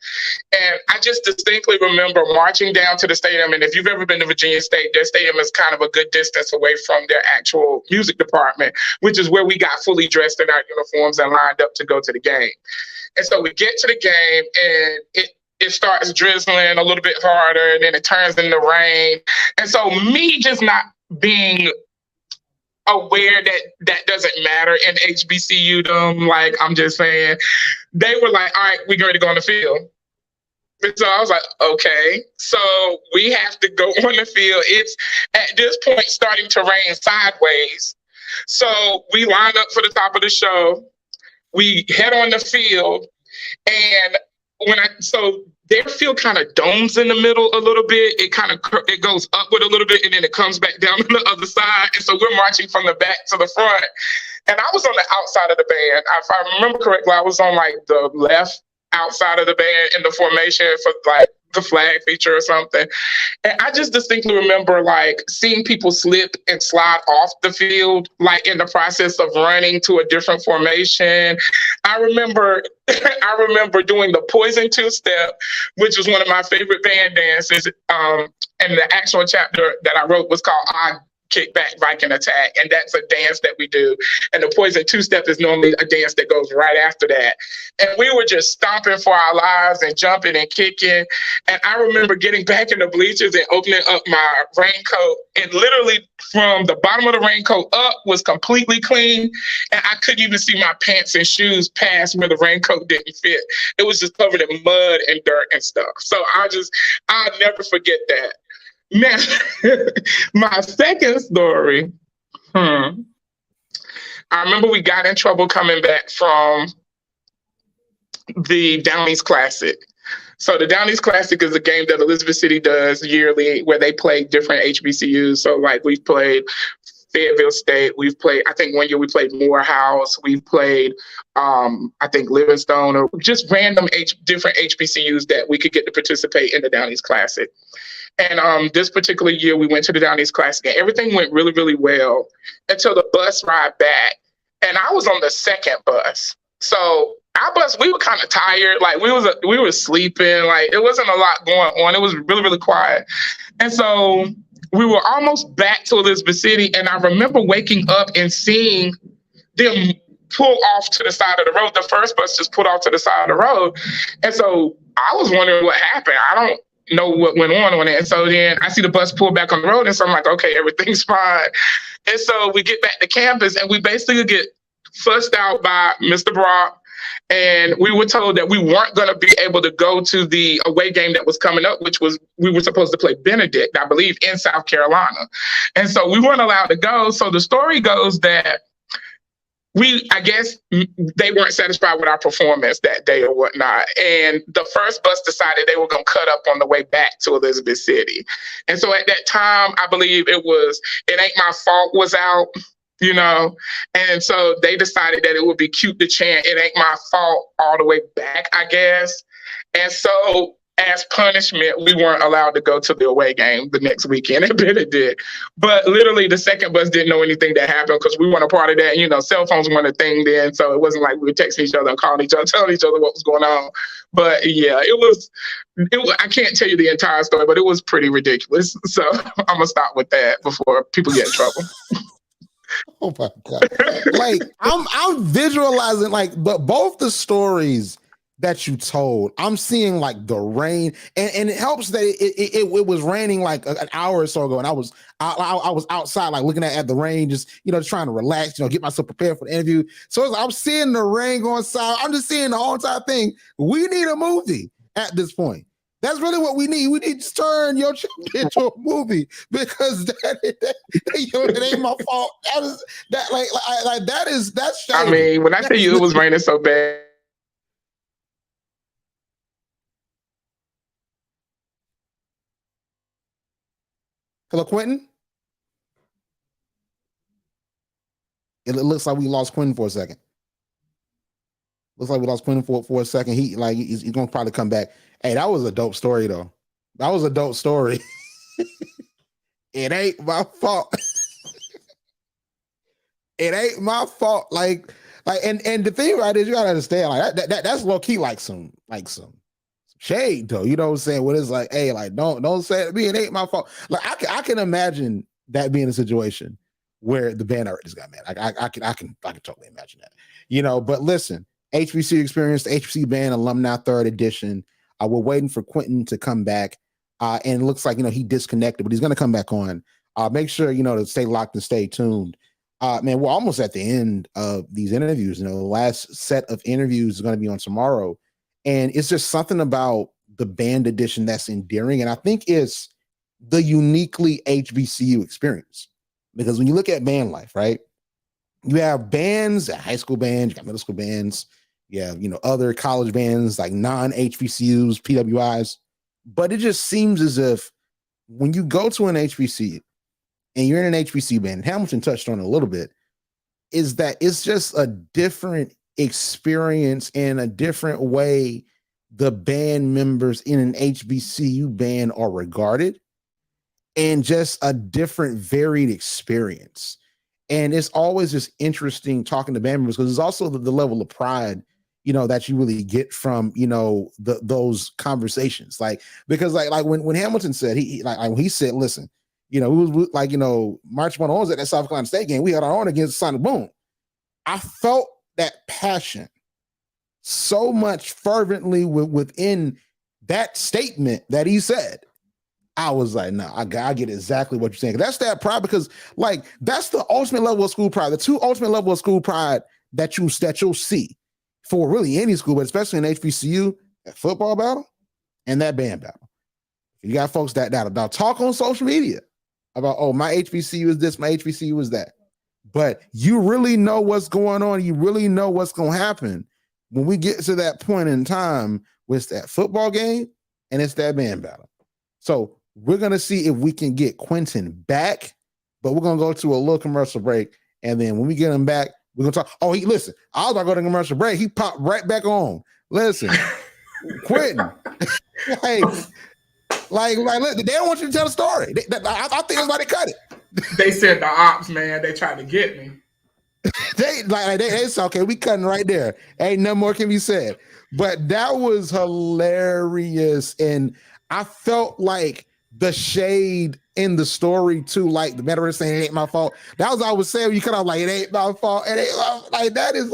And I just distinctly remember marching down to the stadium. And if you've ever been to Virginia State, their stadium is kind of a good distance away from their actual music department, which is where we got fully dressed in our uniforms and lined up to go to the game. And so we get to the game, and it starts drizzling a little bit harder, and then it turns into rain. And so me just not being aware that doesn't matter in HBCU, like I'm just saying, they were like, all right, we're going to go on the field. And so I was like, okay, so we have to go on the field. It's at this point starting to rain sideways. So we line up for the top of the show. We head on the field, and so their field kind of domes in the middle a little bit. It goes upward a little bit, and then it comes back down on the other side. And so we're marching from the back to the front. And I was on the outside of the band. If I remember correctly, I was on like the left outside of the band in the formation for like the flag feature or something. And I just distinctly remember like seeing people slip and slide off the field, like in the process of running to a different formation. I remember doing the Poison two-step, which was one of my favorite band dances. And the actual chapter that I wrote was called Kick Back Viking Attack, and that's a dance that we do. And the Poison two-step is normally a dance that goes right after that. And we were just stomping for our lives and jumping and kicking. And I remember getting back in the bleachers and opening up my raincoat, and literally from the bottom of the raincoat up was completely clean, and I couldn't even see my pants and shoes past where the raincoat didn't fit. It was just covered in mud and dirt and stuff. So I'll never forget that. Now, my second story, I remember we got in trouble coming back from the Down East Classic. So the Down East Classic is a game that Elizabeth City does yearly where they play different HBCUs. So like we've played Fayetteville State, we've played, I think one year we played Morehouse, we've played, I think Livingstone, or just random different HBCUs that we could get to participate in the Down East Classic. And this particular year, we went to the Down East Classic, and everything went really, really well until the bus ride back. And I was on the second bus. So our bus, we were kind of tired. Like we were sleeping. Like it wasn't a lot going on. It was really, really quiet. And so we were almost back to Elizabeth City. And I remember waking up and seeing them pull off to the side of the road. The first bus just pulled off to the side of the road. And so I was wondering what happened. I don't know what went on it. And so then I see the bus pull back on the road, and so I'm like, okay, everything's fine. And so we get back to campus, and we basically get fussed out by Mr. Brock, and we were told that we weren't going to be able to go to the away game that was coming up, which was, we were supposed to play Benedict, I believe, in South Carolina. And so we weren't allowed to go. So the story goes that I guess they weren't satisfied with our performance that day or whatnot. And the first bus decided they were going to cut up on the way back to Elizabeth City. And so at that time, I believe it Ain't My Fault was out, you know? And so they decided that it would be cute to chant It Ain't My Fault all the way back, I guess. And so as punishment, we weren't allowed to go to the away game the next weekend at Benedict. But literally the second bus didn't know anything that happened because we weren't a part of that. You know, cell phones weren't a thing then. So it wasn't like we were texting each other and calling each other, telling each other what was going on. But yeah, it was I can't tell you the entire story, but it was pretty ridiculous. So I'm going to stop with that before people get in trouble. Oh my God. Like I'm visualizing but both the stories that you told, I'm seeing like the rain, and it helps that it was raining like an hour or so ago, and I was outside like looking at the rain, just trying to relax, get myself prepared for the interview. So I'm seeing the rain going south. I'm just seeing the whole entire thing. We need a movie at this point. That's really what we need. We need to turn your children into a movie because it ain't my fault. That's shame. I mean, when I tell you it was raining so bad. Hello, Quinton. It looks like we lost Quinton for a second. Looks like we lost Quinton for a second. He's gonna probably come back. Hey, that was a dope story though. That was a dope story. It ain't my fault. It ain't my fault. And the thing about it is you gotta understand, like that's low key like some shade though. You know what I'm saying? What it's like, hey, like don't say it to me. It ain't my fault. Like I can imagine that being a situation where the band already just got mad. I can totally imagine that. But listen, HBC Experience, the HBC Band Alumni 3rd edition. We're waiting for Quinton to come back. And it looks like, he disconnected, but he's going to come back on. Make sure, to stay locked and stay tuned. Man, we're almost at the end of these interviews. The last set of interviews is going to be on tomorrow. And it's just something about the band edition that's endearing. And I think it's the uniquely HBCU experience. Because when you look at band life, right? You have bands, high school bands, you got middle school bands, you have, other college bands like non-HBCUs, PWIs. But it just seems as if when you go to an HBCU and you're in an HBCU band, Hamilton touched on it a little bit, is that it's just a different experience and a different way the band members in an HBCU band are regarded, and just a different varied experience. And it's always just interesting talking to band members because it's also the level of pride, that you really get from, those conversations. Like, because like when Hamilton said, he said, listen, we was like, March 1 was at that South Carolina State game. We had our own against Sonic Boom. I felt that passion so much fervently within that statement that he said. I was like, no, I get exactly what you're saying. That's that pride, because like that's the ultimate level of school pride. The two ultimate level of school pride that you'll see for really any school, but especially in HBCU, that football battle and that band battle. You got folks that talk on social media about, oh, my HBCU is this, my HBCU is that. But you really know what's going on. You really know what's going to happen when we get to that point in time where it's that football game and it's that band battle. So we're going to see if we can get Quinton back, but we're going to go to a little commercial break. And then when we get him back, we're going to talk. Oh, listen, I was about to go to commercial break. He popped right back on. Listen, Quinton, like, look, they don't want you to tell the story. I think that's why they cut it. They said the ops, man, they tried to get me. It's okay. We cutting right there. Ain't no more can be said. But that was hilarious. And I felt like the shade in the story too, like the matter of saying it ain't my fault. That was what I was saying. You cut off like it ain't my fault. It ain't like that is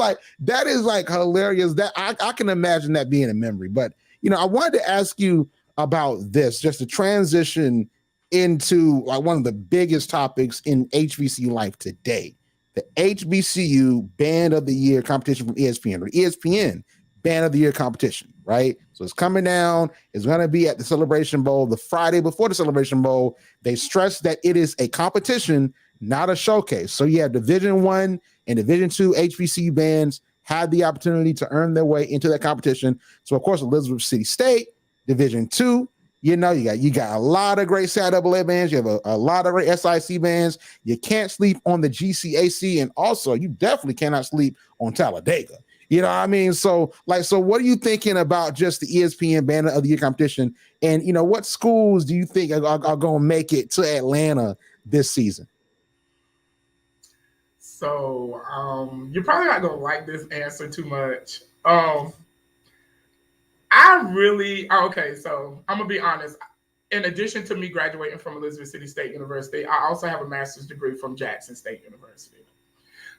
like hilarious. That I can imagine that being a memory. But I wanted to ask you about this, just to transition into like one of the biggest topics in HBCU life today, the HBCU Band of the Year competition from ESPN, or ESPN Band of the Year competition, right? So it's coming down. It's going to be at the Celebration Bowl the Friday before the Celebration Bowl. They stress that it is a competition, not a showcase. So you have Division I and Division II HBCU bands had the opportunity to earn their way into that competition. So of course, Elizabeth City State, Division II, you got a lot of great SAA bands. You have a lot of great SIC bands. You can't sleep on the GCAC, and also you definitely cannot sleep on Talladega. You know what I mean? So what are you thinking about just the ESPN Band of the Year competition? And what schools do you think are going to make it to Atlanta this season? So you're probably not going to like this answer too much. So I'm gonna be honest. In addition to me graduating from Elizabeth City State University, I also have a master's degree from Jackson State University.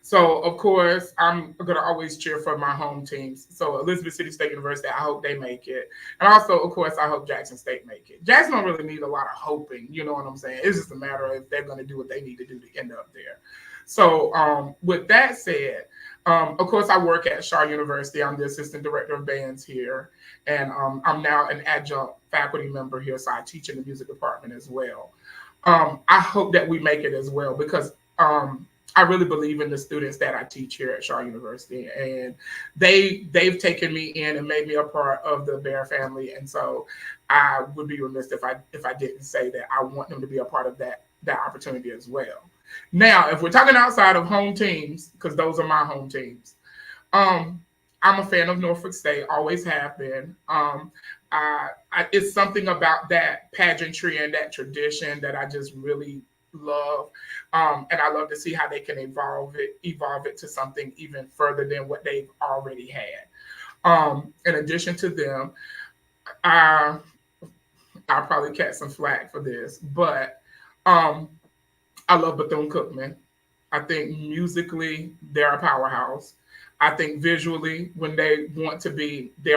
So of course, I'm gonna always cheer for my home teams. So Elizabeth City State University, I hope they make it, and also, of course, I hope Jackson State make it. Jackson don't really need a lot of hoping, you know what I'm saying? It's just a matter of if they're gonna do what they need to do to end up there. So with that said, of course, I work at Shaw University. I'm the assistant director of bands here, and I'm now an adjunct faculty member here, so I teach in the music department as well. I hope that we make it as well, because I really believe in the students that I teach here at Shaw University, and they've taken me in and made me a part of the Bear family, and so I would be remiss if I didn't say that I want them to be a part of that opportunity as well. Now, if we're talking outside of home teams, because those are my home teams, I'm a fan of Norfolk State, always have been. It's something about that pageantry and that tradition that I just really love. And I love to see how they can evolve it to something even further than what they've already had. In addition to them, I'll probably catch some flack for this, but I love Bethune-Cookman. I think musically they're a powerhouse. I think visually, when they want to be, they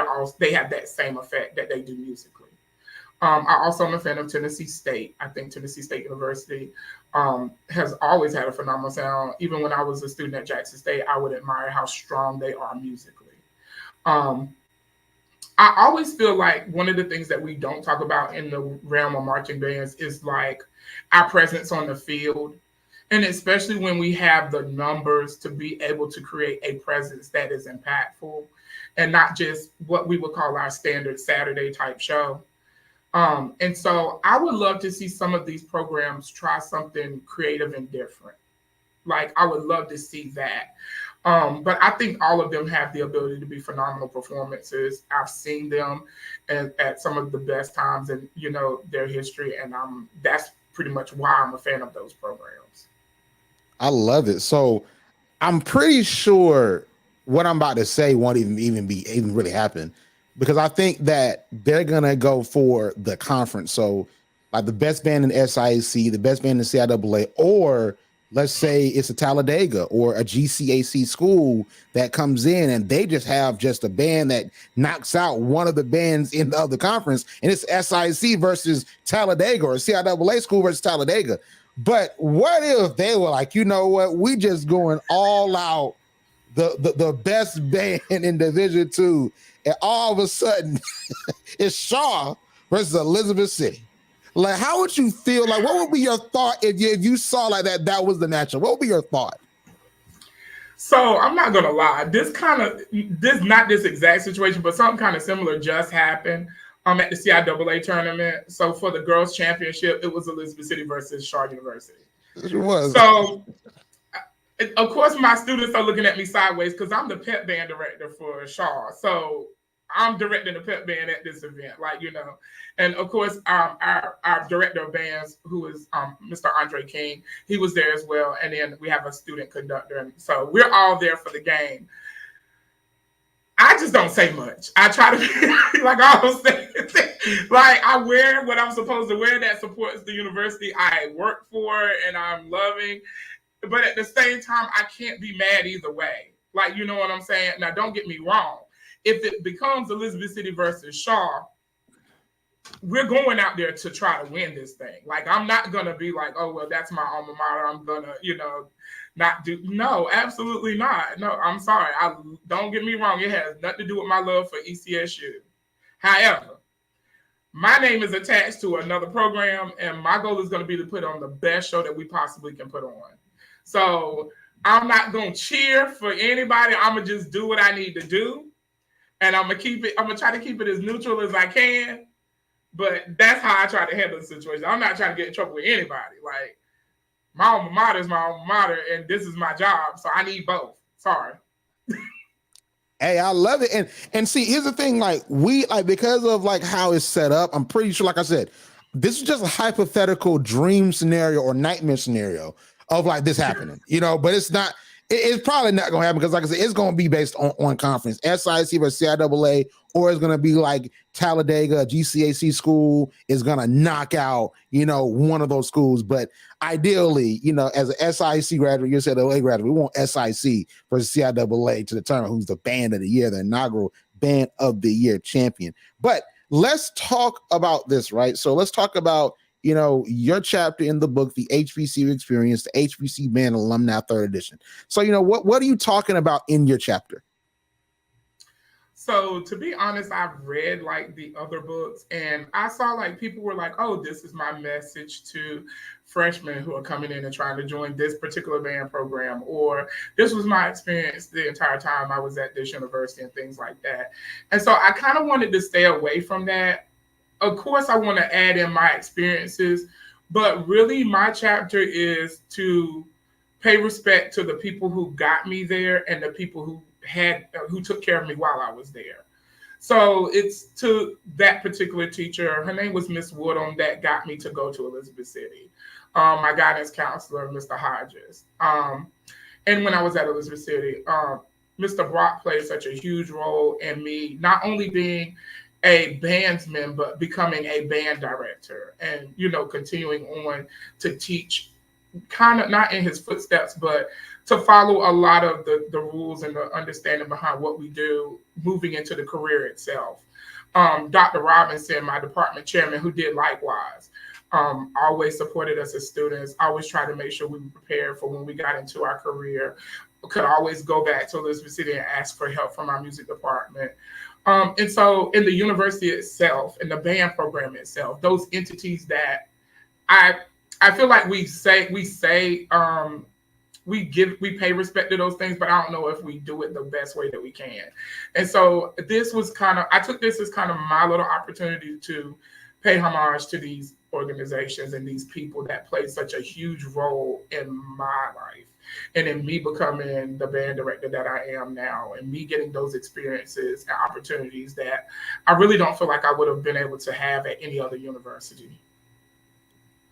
have that same effect that they do musically. I also am a fan of Tennessee State. I think Tennessee State University has always had a phenomenal sound. Even when I was a student at Jackson State, I would admire how strong they are musically. I always feel like one of the things that we don't talk about in the realm of marching bands is like our presence on the field. And especially when we have the numbers to be able to create a presence that is impactful and not just what we would call our standard Saturday type show. And so I would love to see some of these programs try something creative and different. Like I would love to see that. But I think all of them have the ability to be phenomenal performances. I've seen them at some of the best times in their history, and that's pretty much why I'm a fan of those programs. I love it. So I'm pretty sure what I'm about to say won't even really happen, because I think that they're gonna go for the conference. So like the best band in SIAC, the best band in CIAA, or let's say it's a Talladega or a GCAC school that comes in and they just have just a band that knocks out one of the bands in the other conference, and it's SIAC versus Talladega or CIAA school versus Talladega. But what if they were like, you know what, we just going all out, the best band in Division II, and all of a sudden it's Shaw versus Elizabeth City? Like, how would you feel? Like, what would be your thought if you saw like that was the matchup? What would be your thought? So I'm not gonna lie, not this exact situation, but something kind of similar just happened at the CIAA tournament. So for the girls' championship, it was Elizabeth City versus Shaw University. It was. So of course my students are looking at me sideways because I'm the pep band director for Shaw. So I'm directing the pep band at this event, and of course our director of bands, who is Mr. Andre King, he was there as well, and then we have a student conductor, and so we're all there for the game. I just don't say much. I try to be like I don't say like I wear what I'm supposed to wear that supports the university I work for and I'm loving, but at the same time I can't be mad either way. Like, you know what I'm saying? Now don't get me wrong. If it becomes Elizabeth City versus Shaw, we're going out there to try to win this thing. Like, I'm not going to be like, oh, well, that's my alma mater, I'm going to, not do. No, absolutely not. No, I'm sorry. Don't get me wrong. It has nothing to do with my love for ECSU. However, my name is attached to another program, and my goal is going to be to put on the best show that we possibly can put on. So I'm not going to cheer for anybody. I'm going to just do what I need to do. And I'm going to try to keep it as neutral as I can. But that's how I try to handle the situation. I'm not trying to get in trouble with anybody. Like, my alma mater is my alma mater, and this is my job. So I need both. Sorry. Hey, I love it. And see, here's the thing, because of how it's set up, I'm pretty sure, like I said, this is just a hypothetical dream scenario or nightmare scenario of this happening, but it's not. It's probably not going to happen because, like I said, it's going to be based on conference. SIC versus CIAA, or it's going to be like Talladega, GCAC school is going to knock out, one of those schools. But ideally, as an SIC graduate, you're a CIAA graduate, we want SIC versus CIAA to determine who's the band of the year, the inaugural band of the year champion. But let's talk about this, right? So let's talk about your chapter in the book, The HBCU Experience, the HBC Band Alumni 3rd edition. So, what are you talking about in your chapter? So, to be honest, I've read the other books, and I saw people were like, oh, this is my message to freshmen who are coming in and trying to join this particular band program, or this was my experience the entire time I was at this university and things like that. And so I kind of wanted to stay away from that. Of course, I want to add in my experiences, but really my chapter is to pay respect to the people who got me there and the people who took care of me while I was there. So it's to that particular teacher. Her name was Miss Woodham, that got me to go to Elizabeth City. My guidance counselor, Mr. Hodges. And when I was at Elizabeth City, Mr. Brock played such a huge role in me, not only being a bandsman, but becoming a band director and, continuing on to teach, kind of not in his footsteps, but to follow a lot of the rules and the understanding behind what we do moving into the career itself. Dr. Robinson, my department chairman, who did likewise, always supported us as students, always tried to make sure we were prepared for when we got into our career, could always go back to Elizabeth City and ask for help from our music department. And so in the university itself, in the band program itself, those entities that I feel like we pay respect to those things, but I don't know if we do it the best way that we can. And so I took this as kind of my little opportunity to pay homage to these organizations and these people that played such a huge role in my life and in me becoming the band director that I am now, and me getting those experiences and opportunities that I really don't feel like I would have been able to have at any other university.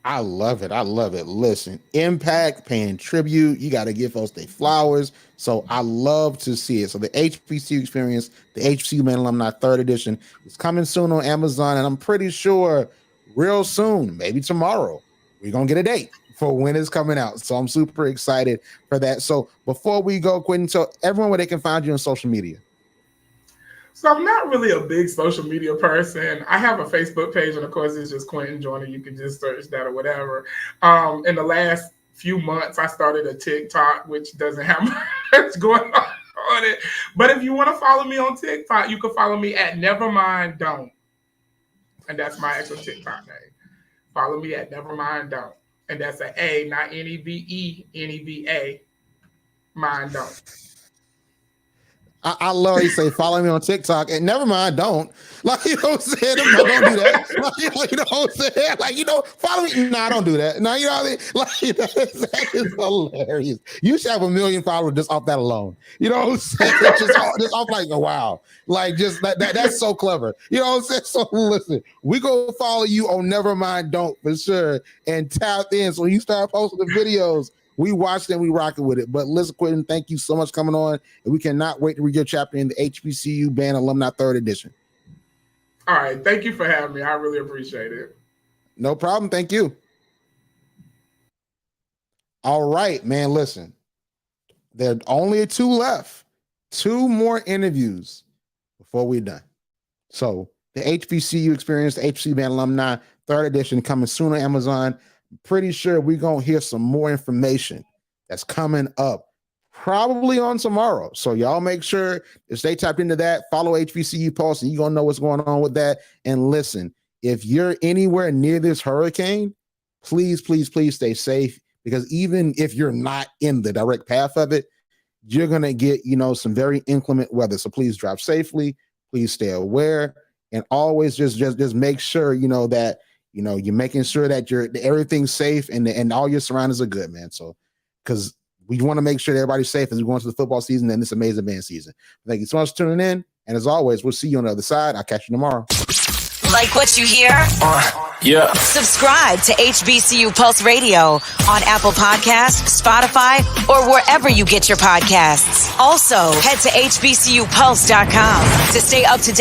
I love it. I love it. Listen, impact, paying tribute. You got to give folks their flowers. So I love to see it. So the HBCU experience, the HBCU Man Alumni 3rd edition is coming soon on Amazon. And I'm pretty sure real soon, maybe tomorrow, we're going to get a date for when it's coming out. So I'm super excited for that. So before we go, Quinton, tell everyone where they can find you on social media. So I'm not really a big social media person. I have a Facebook page, and of course, it's just Quinton Joyner. You can just search that or whatever. In the last few months, I started a TikTok, which doesn't have much going on it. But if you want to follow me on TikTok, you can follow me at Nevermind Don't. And that's my actual TikTok name. Follow me at Nevermind Don't. And that's an A, not N-E-V-E, N-E-V-A. Mind Don't. I love you say follow me on TikTok and never mind, don't. Like, you know what I'm saying? Don't do that. Like, you know what I'm saying? Like, follow me. Nah, don't do that. Nah, you know what I mean? Like, that is hilarious. You should have 1 million followers just off that alone. You know what I'm saying? just off like, oh, wow. Like, just that's so clever. You know what I'm saying? So listen, we go follow you on Nevermind Don't for sure and tap in. So when you start posting the videos, we watched it and we rocking with it. But listen, Quinton, thank you so much for coming on. And we cannot wait to read your chapter in the HBCU Band Alumni 3rd edition. All right. Thank you for having me. I really appreciate it. No problem. Thank you. All right, man. Listen, there are only 2 left. 2 more interviews before we're done. So the HBCU experience, the HBCU Band Alumni 3rd edition coming soon on Amazon. Pretty sure we're going to hear some more information that's coming up probably on tomorrow. So y'all make sure to stay tapped into that. Follow HBCU Pulse and you're going to know what's going on with that. And listen, if you're anywhere near this hurricane, please, please, please stay safe, because even if you're not in the direct path of it, you're going to get, some very inclement weather. So please drive safely. Please stay aware, and always just make sure, that you're making sure that everything's safe and all your surroundings are good, man. So, because we want to make sure that everybody's safe as we go into the football season and this amazing band season. Thank you so much for tuning in. And as always, we'll see you on the other side. I'll catch you tomorrow. Like what you hear? Yeah. Subscribe to HBCU Pulse Radio on Apple Podcasts, Spotify, or wherever you get your podcasts. Also, head to hbcupulse.com to stay up to date